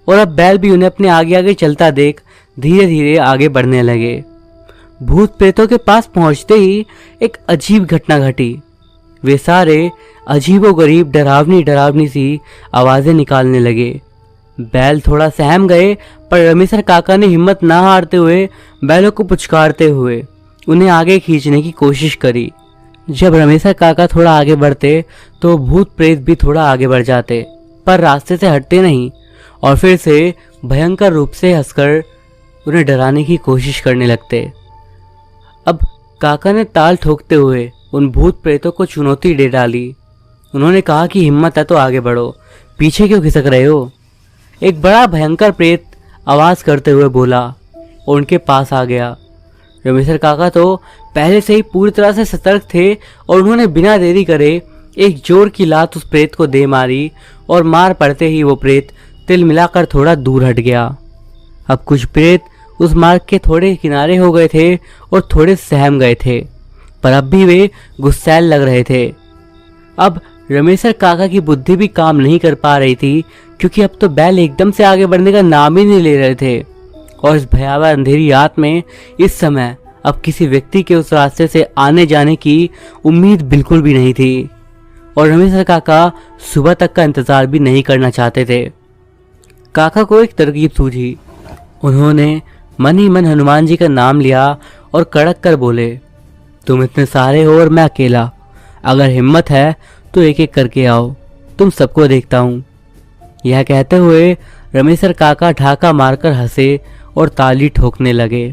और अब बैल भी उन्हें अपने आगे आगे चलता देख धीरे धीरे आगे बढ़ने लगे। भूत प्रेतों के पास पहुंचते ही एक अजीब घटना घटी। वे सारे अजीबोगरीब डरावनी डरावनी सी आवाजें निकालने लगे। बैल थोड़ा सहम गए, पर रमेशर काका ने हिम्मत ना हारते हुए बैलों को पुचकारते हुए उन्हें आगे खींचने की कोशिश करी। जब रमेशर काका थोड़ा आगे बढ़ते तो भूत प्रेत भी थोड़ा आगे बढ़ जाते, पर रास्ते से हटते नहीं और फिर से भयंकर रूप से हंसकर उन्हें डराने की कोशिश करने लगते। अब काका ने ताल ठोकते हुए उन भूत प्रेतों को चुनौती दे डाली। उन्होंने कहा कि हिम्मत है तो आगे बढ़ो, पीछे क्यों खिसक रहे हो। एक बड़ा भयंकर प्रेत आवाज करते हुए बोला और उनके पास आ गया। रमेशर काका तो पहले से ही पूरी तरह से सतर्क थे और उन्होंने बिना देरी करे एक जोर की लात उस प्रेत को दे मारी और मार पड़ते ही वो प्रेत तिल मिलाकर थोड़ा दूर हट गया। अब कुछ प्रेत उस मार्ग के थोड़े किनारे हो गए थे और थोड़े सहम गए थे, पर अब भी वे गुस्सैल लग रहे थे। अब रमेशर काका की बुद्धि भी काम नहीं कर पा रही थी, क्योंकि अब तो बैल एकदम से आगे बढ़ने का नाम ही नहीं ले रहे थे और इस भयावह अंधेरी रात में इस समय अब किसी व्यक्ति के उस रास्ते से आने जाने की उम्मीद बिल्कुल भी नहीं थी और रमेशर काका सुबह तक का इंतजार भी नहीं करना चाहते थे। काका को एक तरकीब सूझी। उन्होंने मन ही मन हनुमान जी का नाम लिया और कड़क कर बोले, तुम इतने सारे हो और मैं अकेला, अगर हिम्मत है तो एक एक करके आओ, तुम सबको देखता हूँ। यह कहते हुए रमेशर काका ढाका मारकर हंसे और ताली ठोकने लगे।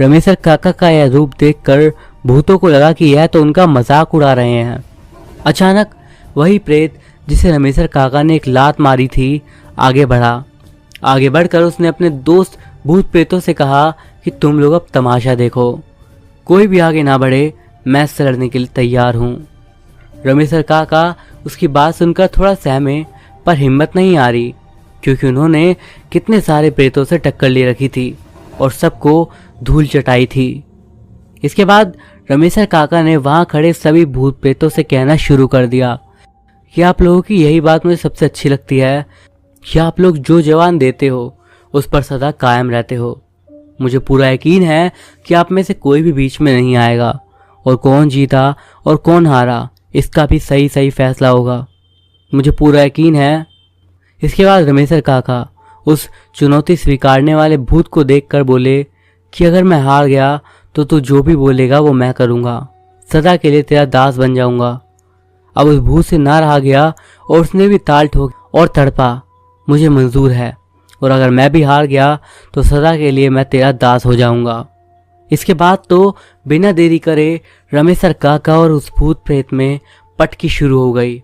रमेशर काका का यह रूप देखकर भूतों को लगा कि यह तो उनका मजाक उड़ा रहे हैं। अचानक वही प्रेत जिसे रमेशर काका ने एक लात मारी थी आगे बढ़ा। आगे बढ़कर उसने अपने दोस्त भूत प्रेतों से कहा कि तुम लोग अब तमाशा देखो, कोई भी आगे ना बढ़े, मैं इससे लड़ने के लिए तैयार हूँ। रमेशर काका उसकी बात सुनकर थोड़ा सहमे, पर हिम्मत नहीं आ रही, क्योंकि उन्होंने कितने सारे प्रेतों से टक्कर ले रखी थी और सबको धूल चटाई थी। इसके बाद रमेशर काका ने वहां खड़े सभी भूत प्रेतों से कहना शुरू कर दिया कि आप लोगों की यही बात मुझे सबसे अच्छी लगती है कि आप लोग जो जवान देते हो उस पर सदा कायम रहते हो। मुझे पूरा यकीन है कि आप में से कोई भी बीच में नहीं आएगा और कौन जीता और कौन हारा इसका भी सही सही फैसला होगा, मुझे पूरा यकीन है। इसके बाद रमेशर काका उस चुनौती स्वीकारने वाले भूत को देखकर बोले कि अगर मैं हार गया तो तू जो भी बोलेगा वो मैं करूँगा, सदा के लिए तेरा दास बन जाऊँगा। अब उस भूत से ना रहा गया और उसने भी ताल ठोक और तड़पा, मुझे मंजूर है, और अगर मैं भी हार गया तो सदा के लिए मैं तेरा दास हो जाऊँगा। इसके बाद तो बिना देरी करे रमेशर काका और उस भूत प्रेत में पटकी शुरू हो गई।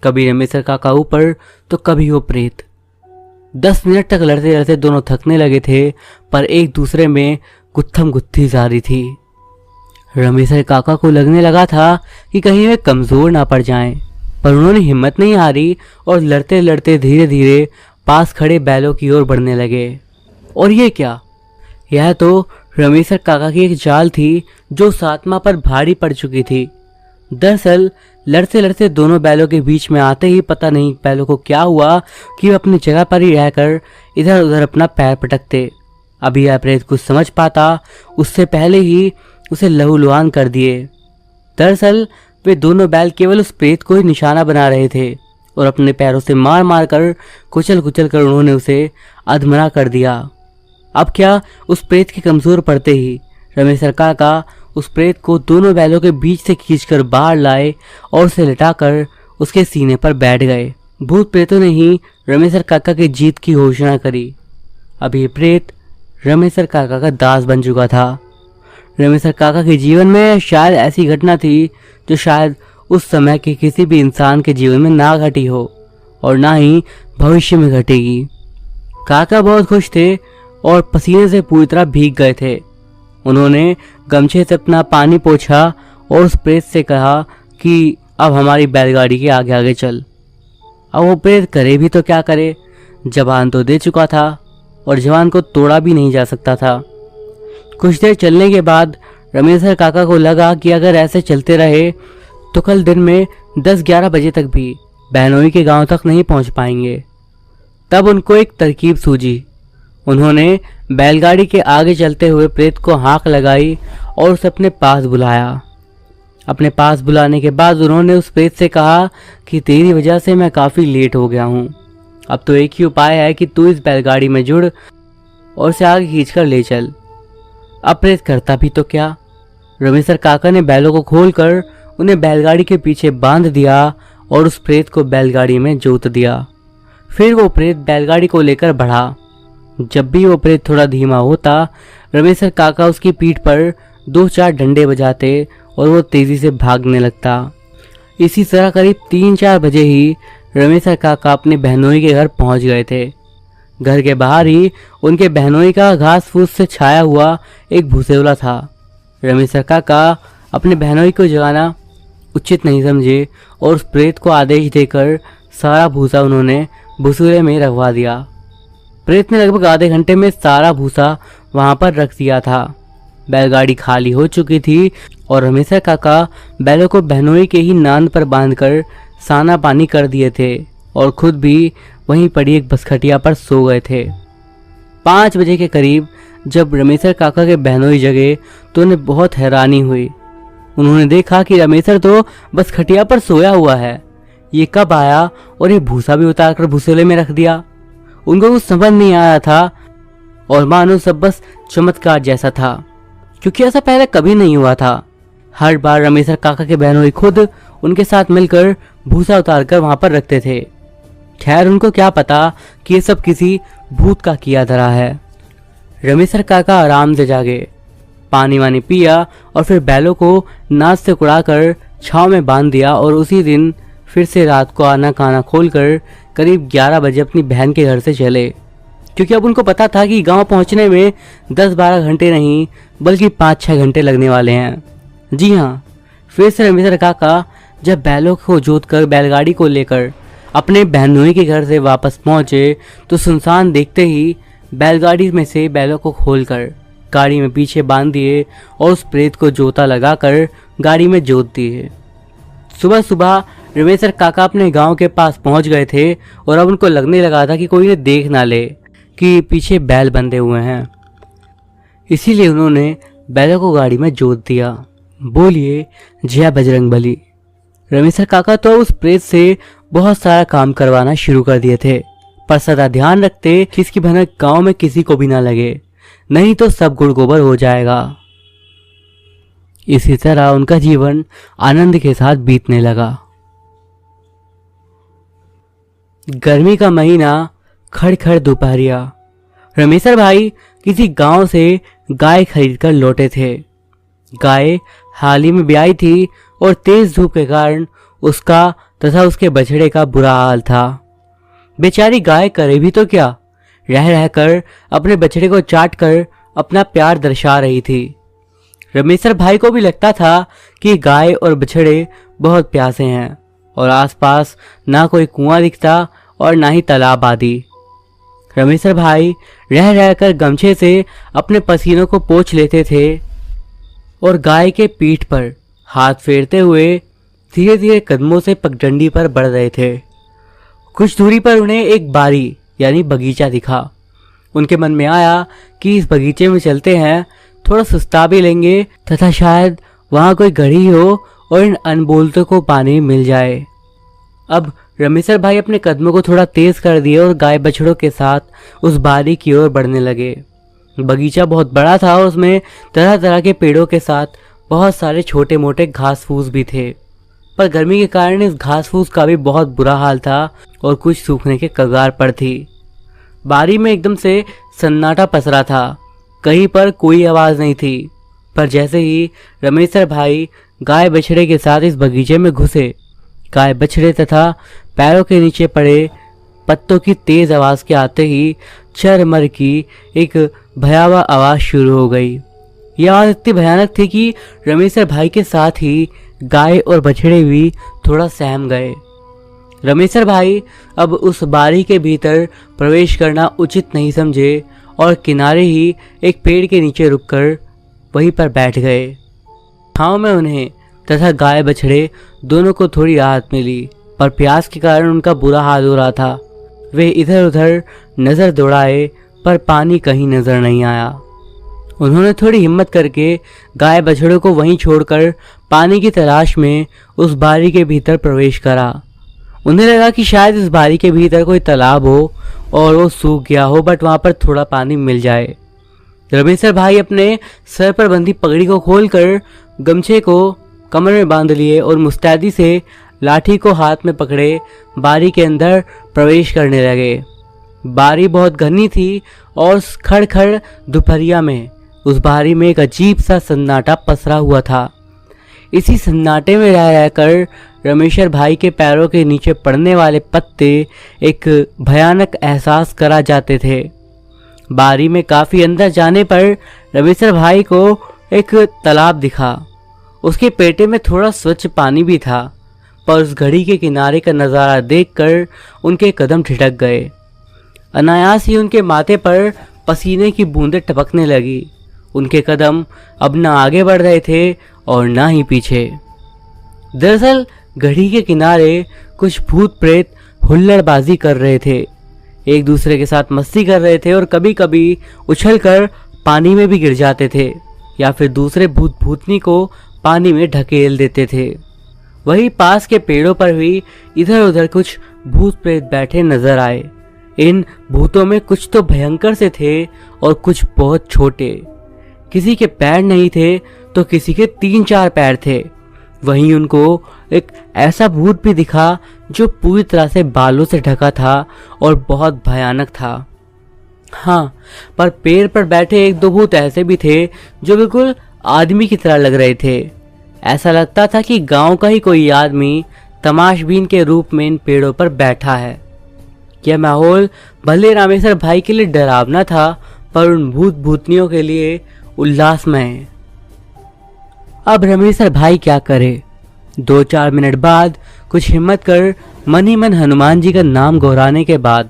कभी रमेशर काका ऊपर तो कभी वो प्रेत। 10 मिनट तक लड़ते लड़ते दोनों थकने लगे थे, पर एक दूसरे में गुत्थम गुत्थी जारी थी। रमेशर काका को लगने लगा था कि कहीं वे कमजोर ना पड़ जाएं, पर उन्होंने हिम्मत नहीं हारी और लड़ते लड़ते धीरे धीरे पास खड़े बैलों की ओर बढ़ने लगे। और ये क्या? यह तो रमेशर काका की एक चाल थी जो सातमा पर भारी पड़ चुकी थी। दरअसल लड़ते लड़ते दोनों बैलों के बीच में आते ही पता नहीं बैलों को क्या हुआ कि वे अपनी जगह पर ही रहकर इधर उधर अपना पैर पटकते। अभी यह प्रेत कुछ समझ पाता उससे पहले ही उसे लहूलुहान कर दिए। दरअसल वे दोनों बैल केवल उस प्रेत को ही निशाना बना रहे थे और अपने पैरों से मार मार कर कुचल कुचल कर उन्होंने उसे अधमरा कर दिया। अब क्या, उस प्रेत के कमजोर पड़ते ही रमेशर काका उस प्रेत को दोनों बैलों के बीच से खींचकर बाहर लाए और उसे लिटाकर उसके सीने पर बैठ गए। भूत प्रेतों ने ही रमेशर काका की जीत की घोषणा करी। अब ये प्रेत रमेशर काका का दास बन चुका था। रमेशर काका के जीवन में शायद ऐसी घटना थी जो शायद उस समय के किसी भी इंसान के जीवन में ना घटी हो और ना ही भविष्य में घटेगी। काका बहुत खुश थे और पसीने से पूरी तरह भीग गए थे। उन्होंने गमछे से अपना पानी पोंछा और उस प्रेत से कहा कि अब हमारी बैलगाड़ी के आगे आगे चल। अब वो प्रेत करे भी तो क्या करे, जबान तो दे चुका था और जबान को तोड़ा भी नहीं जा सकता था। कुछ देर चलने के बाद रमेशर काका को लगा कि अगर ऐसे चलते रहे तो कल दिन में 10-11 बजे तक भी बहनोई के गांव तक नहीं पहुंच पाएंगे। तब उनको एक तरकीब सूझी। उन्होंने बैलगाड़ी के आगे चलते हुए प्रेत को हाँक लगाई और उसे अपने पास बुलाया। अपने पास बुलाने के बाद उन्होंने उस प्रेत से कहा कि तेरी वजह से मैं काफ़ी लेट हो गया हूँ। अब तो एक ही उपाय है कि तू इस बैलगाड़ी में जुड़ और उसे आगे खींचकर ले चल। अब प्रेत करता भी तो क्या। रमेशर काका ने बैलों को खोलकर उन्हें बैलगाड़ी के पीछे बांध दिया और उस प्रेत को बैलगाड़ी में जोत दिया। फिर वो प्रेत बैलगाड़ी को लेकर बढ़ा। जब भी वो प्रेत थोड़ा धीमा होता, रमेशर काका उसकी पीठ पर 2-4 डंडे बजाते और वो तेजी से भागने लगता। इसी तरह करीब 3-4 बजे ही रमेशर काका अपने बहनोई के घर पहुंच गए थे। घर के बाहर ही उनके बहनोई का घास फूस से छाया हुआ एक भूसेवला था। रमेशर काका अपने बहनोई को जगाना उचित नहीं समझे और उस प्रेत को आदेश देकर सारा भूसा उन्होंने भूसुरे में रखवा दिया। प्रेत ने लगभग आधे घंटे में सारा भूसा वहां पर रख दिया था। बैलगाड़ी खाली हो चुकी थी और रमेशर काका बैलों को बहनोई के ही नांद पर बांधकर साना पानी कर दिए थे और खुद भी वहीं पड़ी एक बसखटिया पर सो गए थे। 5 बजे के करीब जब रमेशर काका के बहनोई जगे तो उन्हें बहुत हैरानी हुई। उन्होंने देखा कि रमेशर तो बस खटिया पर सोया हुआ है। ये कब आया और ये भूसा भी उतारकर भूसेले में रख दिया। उनको कुछ समझ नहीं आ रहा था और मानो सब बस चमत्कार जैसा था, क्योंकि ऐसा पहले कभी नहीं हुआ था। हर बार रमेशर काका के बहनोई खुद उनके साथ मिलकर भूसा उतारकर वहां पर रखते थे। खैर उनको क्या पता कि ये सब किसी भूत का किया धरा है। रमेशर काका आराम से जागे, पानी वानी पिया और फिर बैलों को नाद से कुड़ाकर छांव में बांध दिया और उसी दिन फिर से रात को आना खाना खोलकर करीब 11 बजे अपनी बहन के घर से चले, क्योंकि अब उनको पता था कि गांव पहुंचने में 10-12 घंटे नहीं बल्कि 5-6 घंटे लगने वाले हैं। जी हाँ, फिर से रमेशर काका जब बैलों को जोतकर बैलगाड़ी को लेकर अपने बहनोई के घर से वापस पहुंचे तो सुनसान देखते ही बैलगाड़ी में से बैलों को खोलकर गाड़ी में पीछे बांध दिए और उस प्रेत को जोता लगाकर गाड़ी में जोत दिए। सुबह सुबह रमेशर काका अपने गांव के पास पहुंच गए थे और अब उनको लगने लगा था कि कोई इन्हें देख ना ले कि पीछे बैल बंधे हुए हैं। इसीलिए उन्होंने बैलों को गाड़ी में जोत दिया। बोलिए जय बजरंगबली। रमेशर काका तो उस प्रेत से बहुत सारा काम करवाना शुरू कर दिए थे, पर सदा ध्यान रखते कि इसकी भनक गांव में किसी को भी ना लगे, नहीं तो सब गुड़ गोबर हो जाएगा। इसी तरह उनका जीवन आनंद के साथ बीतने लगा। गर्मी का महीना, खड़खड़ दोपहरिया। रमेशर भाई किसी गांव से गाय खरीदकर लौटे थे। गाय हाल ही में ब्याई थी और तेज धूप के कारण उसका तथा उसके बछड़े का बुरा हाल था। बेचारी गाय करे भी तो क्या, रह रहकर अपने बछड़े को चाट कर अपना प्यार दर्शा रही थी। रमेशर भाई को भी लगता था कि गाय और बछड़े बहुत प्यासे हैं और आसपास ना कोई कुआं दिखता और ना ही तालाब आदि। रमेशर भाई रह रहकर गमछे से अपने पसीनों को पोंछ लेते थे और गाय के पीठ पर हाथ फेरते हुए धीरे धीरे कदमों से पगडंडी पर बढ़ रहे थे। कुछ दूरी पर उन्हें एक बारी यानी बगीचा दिखा। उनके मन में आया कि इस बगीचे में चलते हैं, थोड़ा सुस्ता भी लेंगे तथा शायद वहाँ कोई घड़ी हो और इन अनबोलतों को पानी मिल जाए। अब रमेशर भाई अपने कदमों को थोड़ा तेज कर दिए और गाय बछड़ों के साथ उस बारी की ओर बढ़ने लगे। बगीचा बहुत बड़ा था और उसमें तरह तरह के पेड़ों के साथ बहुत सारे छोटे मोटे घास फूस भी थे, पर गर्मी के कारण इस घास फूस का भी बहुत बुरा हाल था और कुछ सूखने के कगार पर थी। बारी में एकदम से सन्नाटा पसरा था, कहीं पर कोई आवाज नहीं थी। पर जैसे ही रमेशर भाई गाय बछड़े के साथ इस बगीचे में घुसे, गाय बछड़े तथा पैरों के नीचे पड़े पत्तों की तेज आवाज के आते ही चरमर की एक भयावह आवाज शुरू हो गई। यह आवाज इतनी भयानक थी कि रमेशर भाई के साथ ही गाय और बछड़े भी थोड़ा सहम गए। रमेशर भाई अब उस बारी के भीतर प्रवेश करना उचित नहीं समझे और किनारे ही एक पेड़ के नीचे रुककर वहीं पर बैठ गए। छांव में उन्हें तथा गाय बछड़े दोनों को थोड़ी राहत मिली, पर प्यास के कारण उनका बुरा हाल हो रहा था। वे इधर उधर नजर दौड़ाए पर पानी कहीं नजर नहीं आया। उन्होंने थोड़ी हिम्मत करके गाय बछड़ों को वहीं छोड़कर पानी की तलाश में उस बारी के भीतर प्रवेश करा। उन्हें लगा कि शायद इस बारी के भीतर कोई तालाब हो और वो सूख गया हो, बट वहां पर थोड़ा पानी मिल जाए। रमेशर भाई अपने सर पर बंधी पगड़ी को खोलकर गमछे को कमर में बांध लिए और मुस्तैदी से लाठी को हाथ में पकड़े बारी के अंदर प्रवेश करने लगे। बारी बहुत घनी थी और खड़खड़ दोपहरिया में उस बारी में एक अजीब सा सन्नाटा पसरा हुआ था। इसी सन्नाटे में रह रहकर रमेशर भाई के पैरों के नीचे पड़ने वाले पत्ते एक भयानक एहसास करा जाते थे। बारी में काफी अंदर जाने पर रमेशर भाई को एक तालाब दिखा। उसके पेटे में थोड़ा स्वच्छ पानी भी था, पर उस घड़ी के किनारे का नज़ारा देखकर उनके कदम ठिठक गए। अनायास ही उनके माथे पर पसीने की बूंदें टपकने लगी। उनके कदम अब न आगे बढ़ रहे थे और न ही पीछे। दरअसल घड़ी के किनारे कुछ भूत प्रेत हुल्लड़बाजी कर रहे थे, एक दूसरे के साथ मस्ती कर रहे थे और कभी कभी उछलकर पानी में भी गिर जाते थे या फिर दूसरे भूत भूतनी को पानी में ढकेल देते थे। वहीं पास के पेड़ों पर भी इधर उधर कुछ भूत प्रेत बैठे नजर आए। इन भूतों में कुछ तो भयंकर से थे और कुछ बहुत छोटे। किसी के पैर नहीं थे तो किसी के 3-4 पैर थे। वहीं उनको एक ऐसा भूत भी दिखा जो पूरी तरह से बालों से ढका था और बहुत भयानक था। हाँ, पर पेड़ पर बैठे 1-2 भूत ऐसे भी थे जो बिल्कुल आदमी की तरह लग रहे थे। ऐसा लगता था कि गांव का ही कोई आदमी तमाशबीन के रूप में इन पेड़ों पर बैठा है। यह माहौल भले रामेश्वर भाई के लिए डरावना था, पर उन भूत भूतनियों के लिए उल्लासमय। अब रामेश्वर भाई क्या करे? 2-4 मिनट बाद कुछ हिम्मत कर मन ही मन हनुमान जी का नाम दोहराने के बाद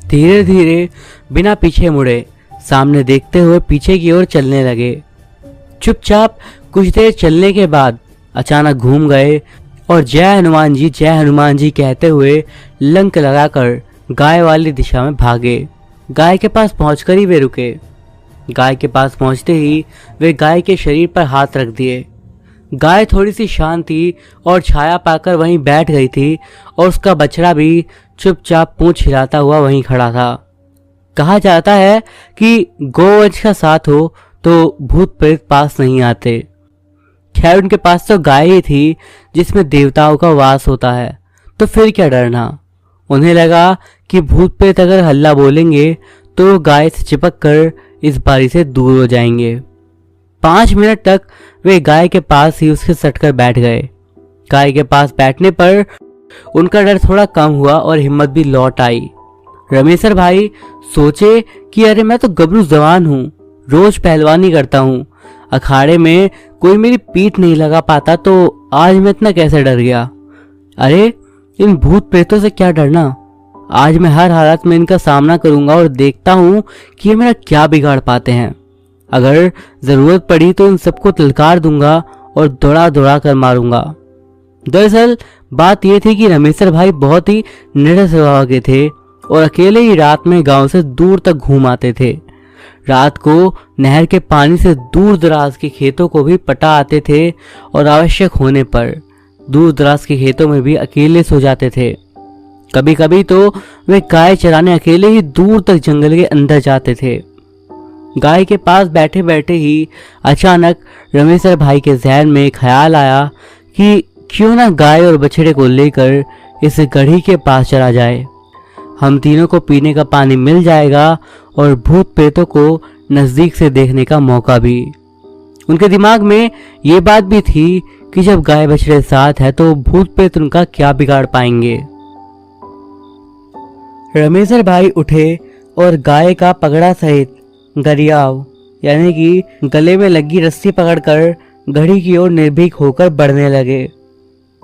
धीरे धीरे बिना पीछे मुड़े सामने देखते हुए पीछे की ओर चलने लगे। चुपचाप कुछ देर चलने के बाद अचानक घूम गए और जय हनुमान जी कहते हुए लंक लगाकर गाय वाली दिशा में भागे। गाय के पास पहुंचकर ही वे रुके। गाय के पास पहुंचते ही वे गाय के शरीर पर हाथ रख दिए। गाय थोड़ी सी शांत थी और छाया पाकर वहीं बैठ गई थी और उसका बछड़ा भी चुपचाप पूंछ हिलाता हुआ वहीं खड़ा था। कहा जाता है कि गोवंश का साथ हो तो भूत प्रेत पास नहीं आते। खैर उनके पास तो गाय ही थी जिसमें देवताओं का वास होता है, तो फिर क्या डरना। उन्हें लगा कि भूत प्रेत अगर हल्ला बोलेंगे तो गाय से चिपक कर इस बारी से दूर हो जाएंगे। 5 मिनट तक वे गाय के पास ही उसके सटकर बैठ गए। गाय के पास बैठने पर उनका डर थोड़ा कम हुआ और हिम्मत भी लौट आई। रमेशर भाई सोचे कि अरे मैं तो गबरू जवान हूँ, रोज पहलवानी करता हूँ, अखाड़े में कोई मेरी पीठ नहीं लगा पाता, तो आज मैं इतना कैसे डर गया। अरे इन भूत प्रेतों से क्या डरना, आज मैं हर हालत में इनका सामना करूंगा और देखता हूँ कि ये मेरा क्या बिगाड़ पाते हैं। अगर जरूरत पड़ी तो इन सबको तिलकार दूंगा और दौड़ा दौड़ा कर मारूंगा। दरअसल बात यह थी कि रमेशर भाई बहुत ही निडर स्वभाव के थे और अकेले ही रात में गांव से दूर तक घूम आते थे। रात को नहर के पानी से दूर दराज के खेतों को भी पटा आते थे और आवश्यक होने पर दूर दराज के खेतों में भी अकेले सो जाते थे। कभी कभी तो वे गाय चराने अकेले ही दूर तक जंगल के अंदर जाते थे। गाय के पास बैठे बैठे ही अचानक रमेशर भाई के जहन में ख्याल आया कि क्यों ना गाय और बछड़े को लेकर इस गढ़ी के पास चला जाए। हम तीनों को पीने का पानी मिल जाएगा और भूत प्रेतों को नजदीक से देखने का मौका भी। उनके दिमाग में ये बात भी थी कि जब गाय बछड़े साथ है तो भूत प्रेत उनका क्या बिगाड़ पाएंगे। रमेशर भाई उठे और गाय का पगड़ा सहित गरियाव यानी कि गले में लगी रस्सी पकड़कर घड़ी की ओर निर्भीक होकर बढ़ने लगे।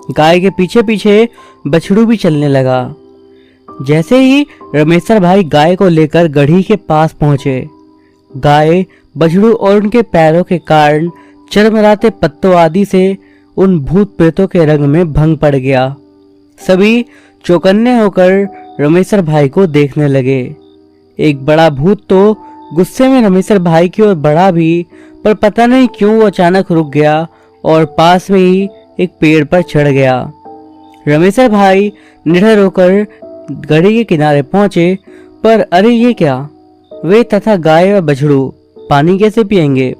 गाय के पीछे पीछे बछड़ू भी चलने लगा। जैसे ही रमेशर भाई गाय को लेकर गढ़ी के पास पहुंचे, गाय बछड़ू और उनके पैरों के कारण चरमराते पत्तों आदि से उन भूत प्रेतों के रंग में भंग पड़ गया। सभी चौकन्ने होकर रमेशर भाई को देखने लगे। एक बड़ा भूत तो गुस्से में रमेशर भाई की ओर बढ़ा भी, पर पता नहीं क्यों वो अचानक रुक गया और पास में ही एक पेड़ पर चढ़ गया। रमेशर भाई निडर होकर गढ़ी के किनारे पहुंचे, पर अरे ये क्या, वे तथा गाय व बछड़ू पानी कैसे पिएंगे,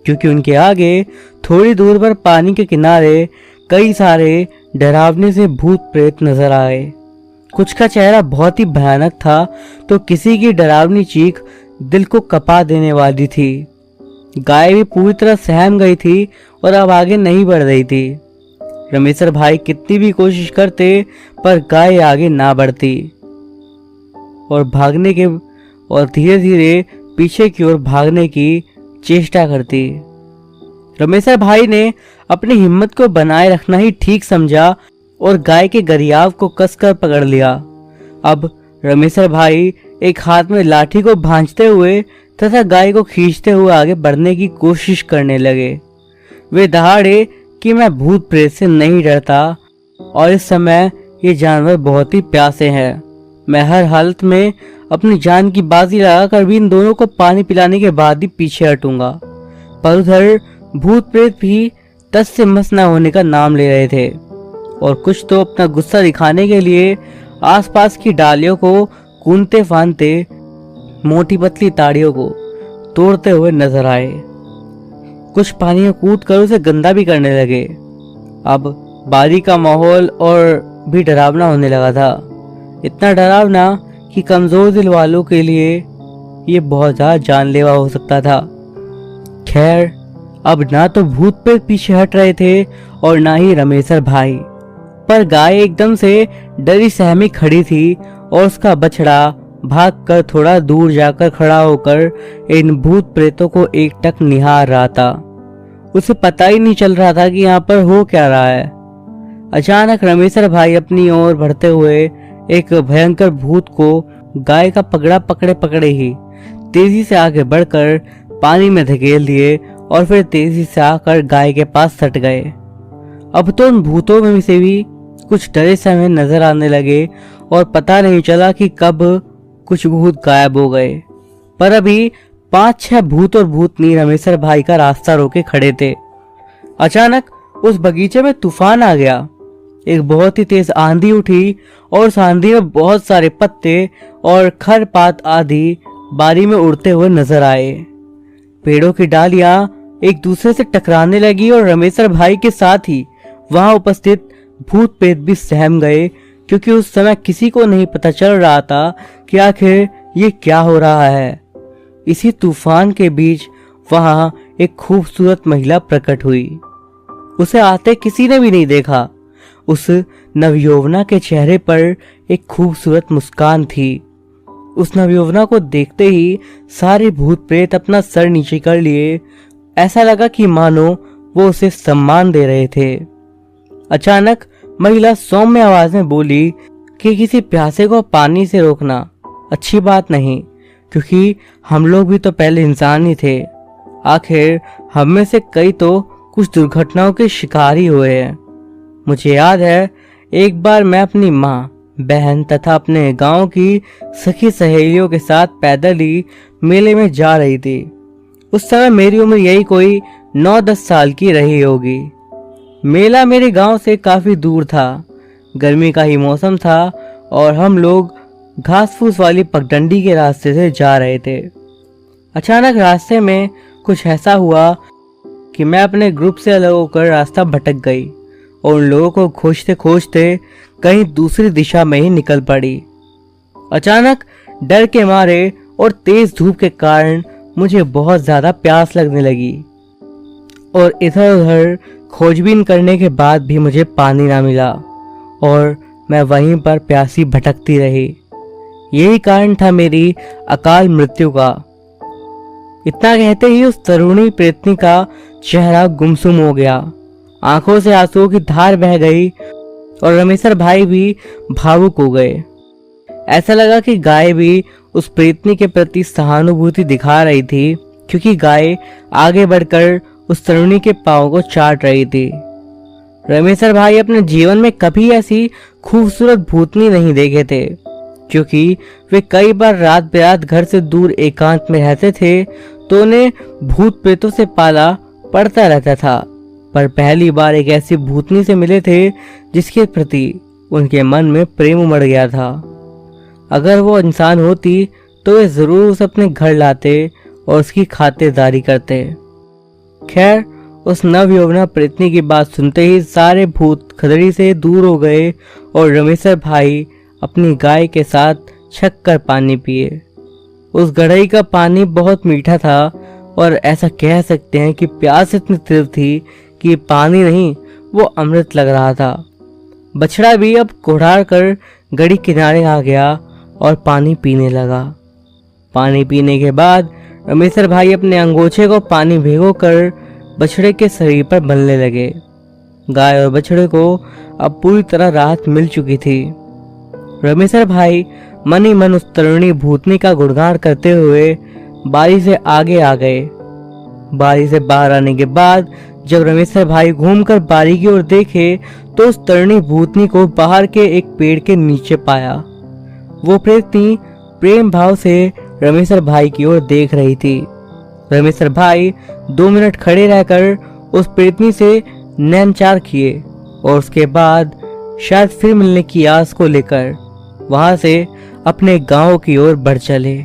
क्योंकि उनके आगे थोड़ी दूर पर पानी के किनारे कई सारे डरावने से भूत प्रेत नजर आए। कुछ का चेहरा बहुत ही भयानक था तो किसी की डरावनी चीख दिल को कपा देने वाली थी। गाय भी पूरी तरह सहम गई थी और अब आगे नहीं बढ़ रही थी। रमेशर भाई कितनी भी कोशिश करते पर गाय आगे ना बढ़ती और भागने के और धीरे धीरे पीछे की ओर भागने की चेष्टा करती। रमेशर भाई ने अपनी हिम्मत को बनाए रखना ही ठीक समझा और गाय के गरियाव को कसकर पकड़ लिया। अब रमेशर भाई एक हाथ में लाठी को भांजते हुए तथा गाय को खींचते हुए आगे बढ़ने की कोशिश करने लगे। वे दहाड़े कि मैं भूत प्रेत से नहीं डरता और इस समय ये जानवर बहुत ही प्यासे हैं। मैं हर हालत में अपनी जान की बाजी लगाकर भी इन दोनों को पानी पिलाने के बाद ही पीछे हटूंगा। पर उधर भूत प्रेत भी तस से मस न होने का नाम ले रहे थे और कुछ तो अपना गुस्सा दिखाने के लिए आसपास की डालियों को कूदते फांदते मोटी पतली ताड़ियों को तोड़ते हुए नजर आए। कुछ पानी में कूद कर उसे गंदा भी करने लगे। अब बारी का माहौल और भी डरावना होने लगा था, इतना डरावना कि कमजोर दिल वालों के लिए ये बहुत ज्यादा जानलेवा हो सकता था। खैर अब ना तो भूत प्रेत पीछे हट रहे थे और ना ही रमेशर भाई, पर गाय एकदम से डरी सहमी खड़ी थी और उसका बछड़ा भागकर थोड़ा दूर जाकर खड़ा होकर इन भूत प्रेतों को एकटक निहार रहा था। उसे पता ही नहीं चल रहा था कि यहाँ पर हो क्या रहा है। अचानक रमेशर भाई अपनी ओर बढ़ते हुए एक भयंकर भूत को गाय का पकड़ा पकड़े पकड़े ही तेजी से आगे बढ़कर पानी में धकेल दिए और फिर तेजी से आकर गाय के पास सट गए। अब तो उन भूतों में से भी कुछ डरे समय नजर आने लगे और पता नहीं चला कि कब कुछ भूत गायब हो गए। पर अभी 5-6 भूत और भूतनी रमेशर भाई का रास्ता रोके खड़े थे। अचानक उस बगीचे में तूफान आ गया। एक बहुत ही तेज आंधी उठी और उस आंधी में बहुत सारे पत्ते और खरपात आदि बारी में उड़ते हुए नजर आए। पेड़ों की डालियां एक दूसरे से टकराने लगी और रमेशर भाई के साथ ही वहां उपस्थित भूत प्रेत भी सहम गए, क्योंकि उस समय किसी को नहीं पता चल रहा था कि आखिर ये क्या हो रहा है। इसी तूफान के बीच वहां एक खूबसूरत महिला प्रकट हुई। उसे आते किसी ने भी नहीं देखा। उस नवयौवना के चेहरे पर एक खूबसूरत मुस्कान थी। उस नवयौवना को देखते ही सारे भूत प्रेत अपना सर नीचे कर लिए। ऐसा लगा कि मानो वो उसे सम्मान दे रहे थे। अचानक महिला सौम्य आवाज में बोली कि किसी प्यासे को पानी से रोकना अच्छी बात नहीं, क्योंकि हम लोग भी तो पहले इंसान ही थे। आखिर हम में से कई तो कुछ दुर्घटनाओं के शिकार ही हुए हैं। मुझे याद है एक बार मैं अपनी माँ, बहन तथा अपने गांव की सखी सहेलियों के साथ पैदल ही मेले में जा रही थी। उस समय मेरी उम्र यही कोई 9-10 साल की रही होगी। मेला मेरे गांव से काफी दूर था। गर्मी का ही मौसम था और हम लोग घास फूस वाली पगडंडी के रास्ते से जा रहे थे। अचानक रास्ते में कुछ ऐसा हुआ कि मैं अपने ग्रुप से अलग होकर रास्ता भटक गई और उन लोगों को खोजते खोजते कहीं दूसरी दिशा में ही निकल पड़ी। अचानक डर के मारे और तेज धूप के कारण मुझे बहुत ज्यादा प्यास लगने लगी और इधर उधर खोजबीन करने के बाद भी मुझे पानी ना मिला और मैं वहीं पर प्यासी भटकती रही। यही कारण था मेरी अकाल मृत्यु का। इतना कहते ही उस तरुणी प्रेतनी का चेहरा गुमसुम हो गया। आंखों से आंसुओं की धार बह गई और रमेशर भाई भी भावुक हो गए। ऐसा लगा कि गाय भी उस प्रेतनी के प्रति सहानुभूति दिखा रही थी, क्योंकि गाय आगे बढ़कर उस तरुणी के पांव को चाट रही थी। रमेशर भाई अपने जीवन में कभी ऐसी खूबसूरत भूतनी नहीं देखे थे, क्योंकि वे कई बार रात बेरात घर से दूर एकांत में रहते थे, तो उन्हें भूत प्रेतों से पाला पड़ता रहता था। पर पहली बार एक ऐसी भूतनी से मिले थे जिसके प्रति उनके मन में प्रेम उमड़ गया था। अगर वो इंसान होती तो वे जरूर उसे अपने घर लाते और उसकी खातिरदारी करते। खैर, उस नवयौवना प्रेतनी की बात सुनते ही सारे भूत खदड़ी से दूर हो गए और रमेशर भाई अपनी गाय के साथ छककर पानी पिए। उस गढ़ई का पानी बहुत मीठा था और ऐसा कह सकते हैं कि प्यास इतनी तीव्र थी कि पानी नहीं, वो अमृत लग रहा था। बछड़ा भी अब कोढ़ार कर गड़ी किनारे आ गया और पानी पीने लगा। पानी पीने के बाद रमेशर भाई अपने अंगोछे को पानी भिगोकर बछड़े के शरीर पर मलने लगे। गाय और बछड़े को अब पूरी तरह राहत मिल चुकी थी। रमेशर भाई मन ही मन उस तरुणी भूतनी का गुणगान करते हुए बारी से आगे आ गए। बारी से बाहर आने के बाद जब रमेशर भाई घूमकर बारी की ओर देखे तो उस तरुणी भूतनी को बाहर के एक पेड़ के नीचे पाया। वो प्रेतनी प्रेम भाव से रमेशर भाई की ओर देख रही थी। रमेशर भाई 2 मिनट खड़े रहकर उस प्रेतनी से नैनचार किए और उसके बाद शायद फिर मिलने की आस को लेकर वहां से अपने गांव की ओर बढ़ चले।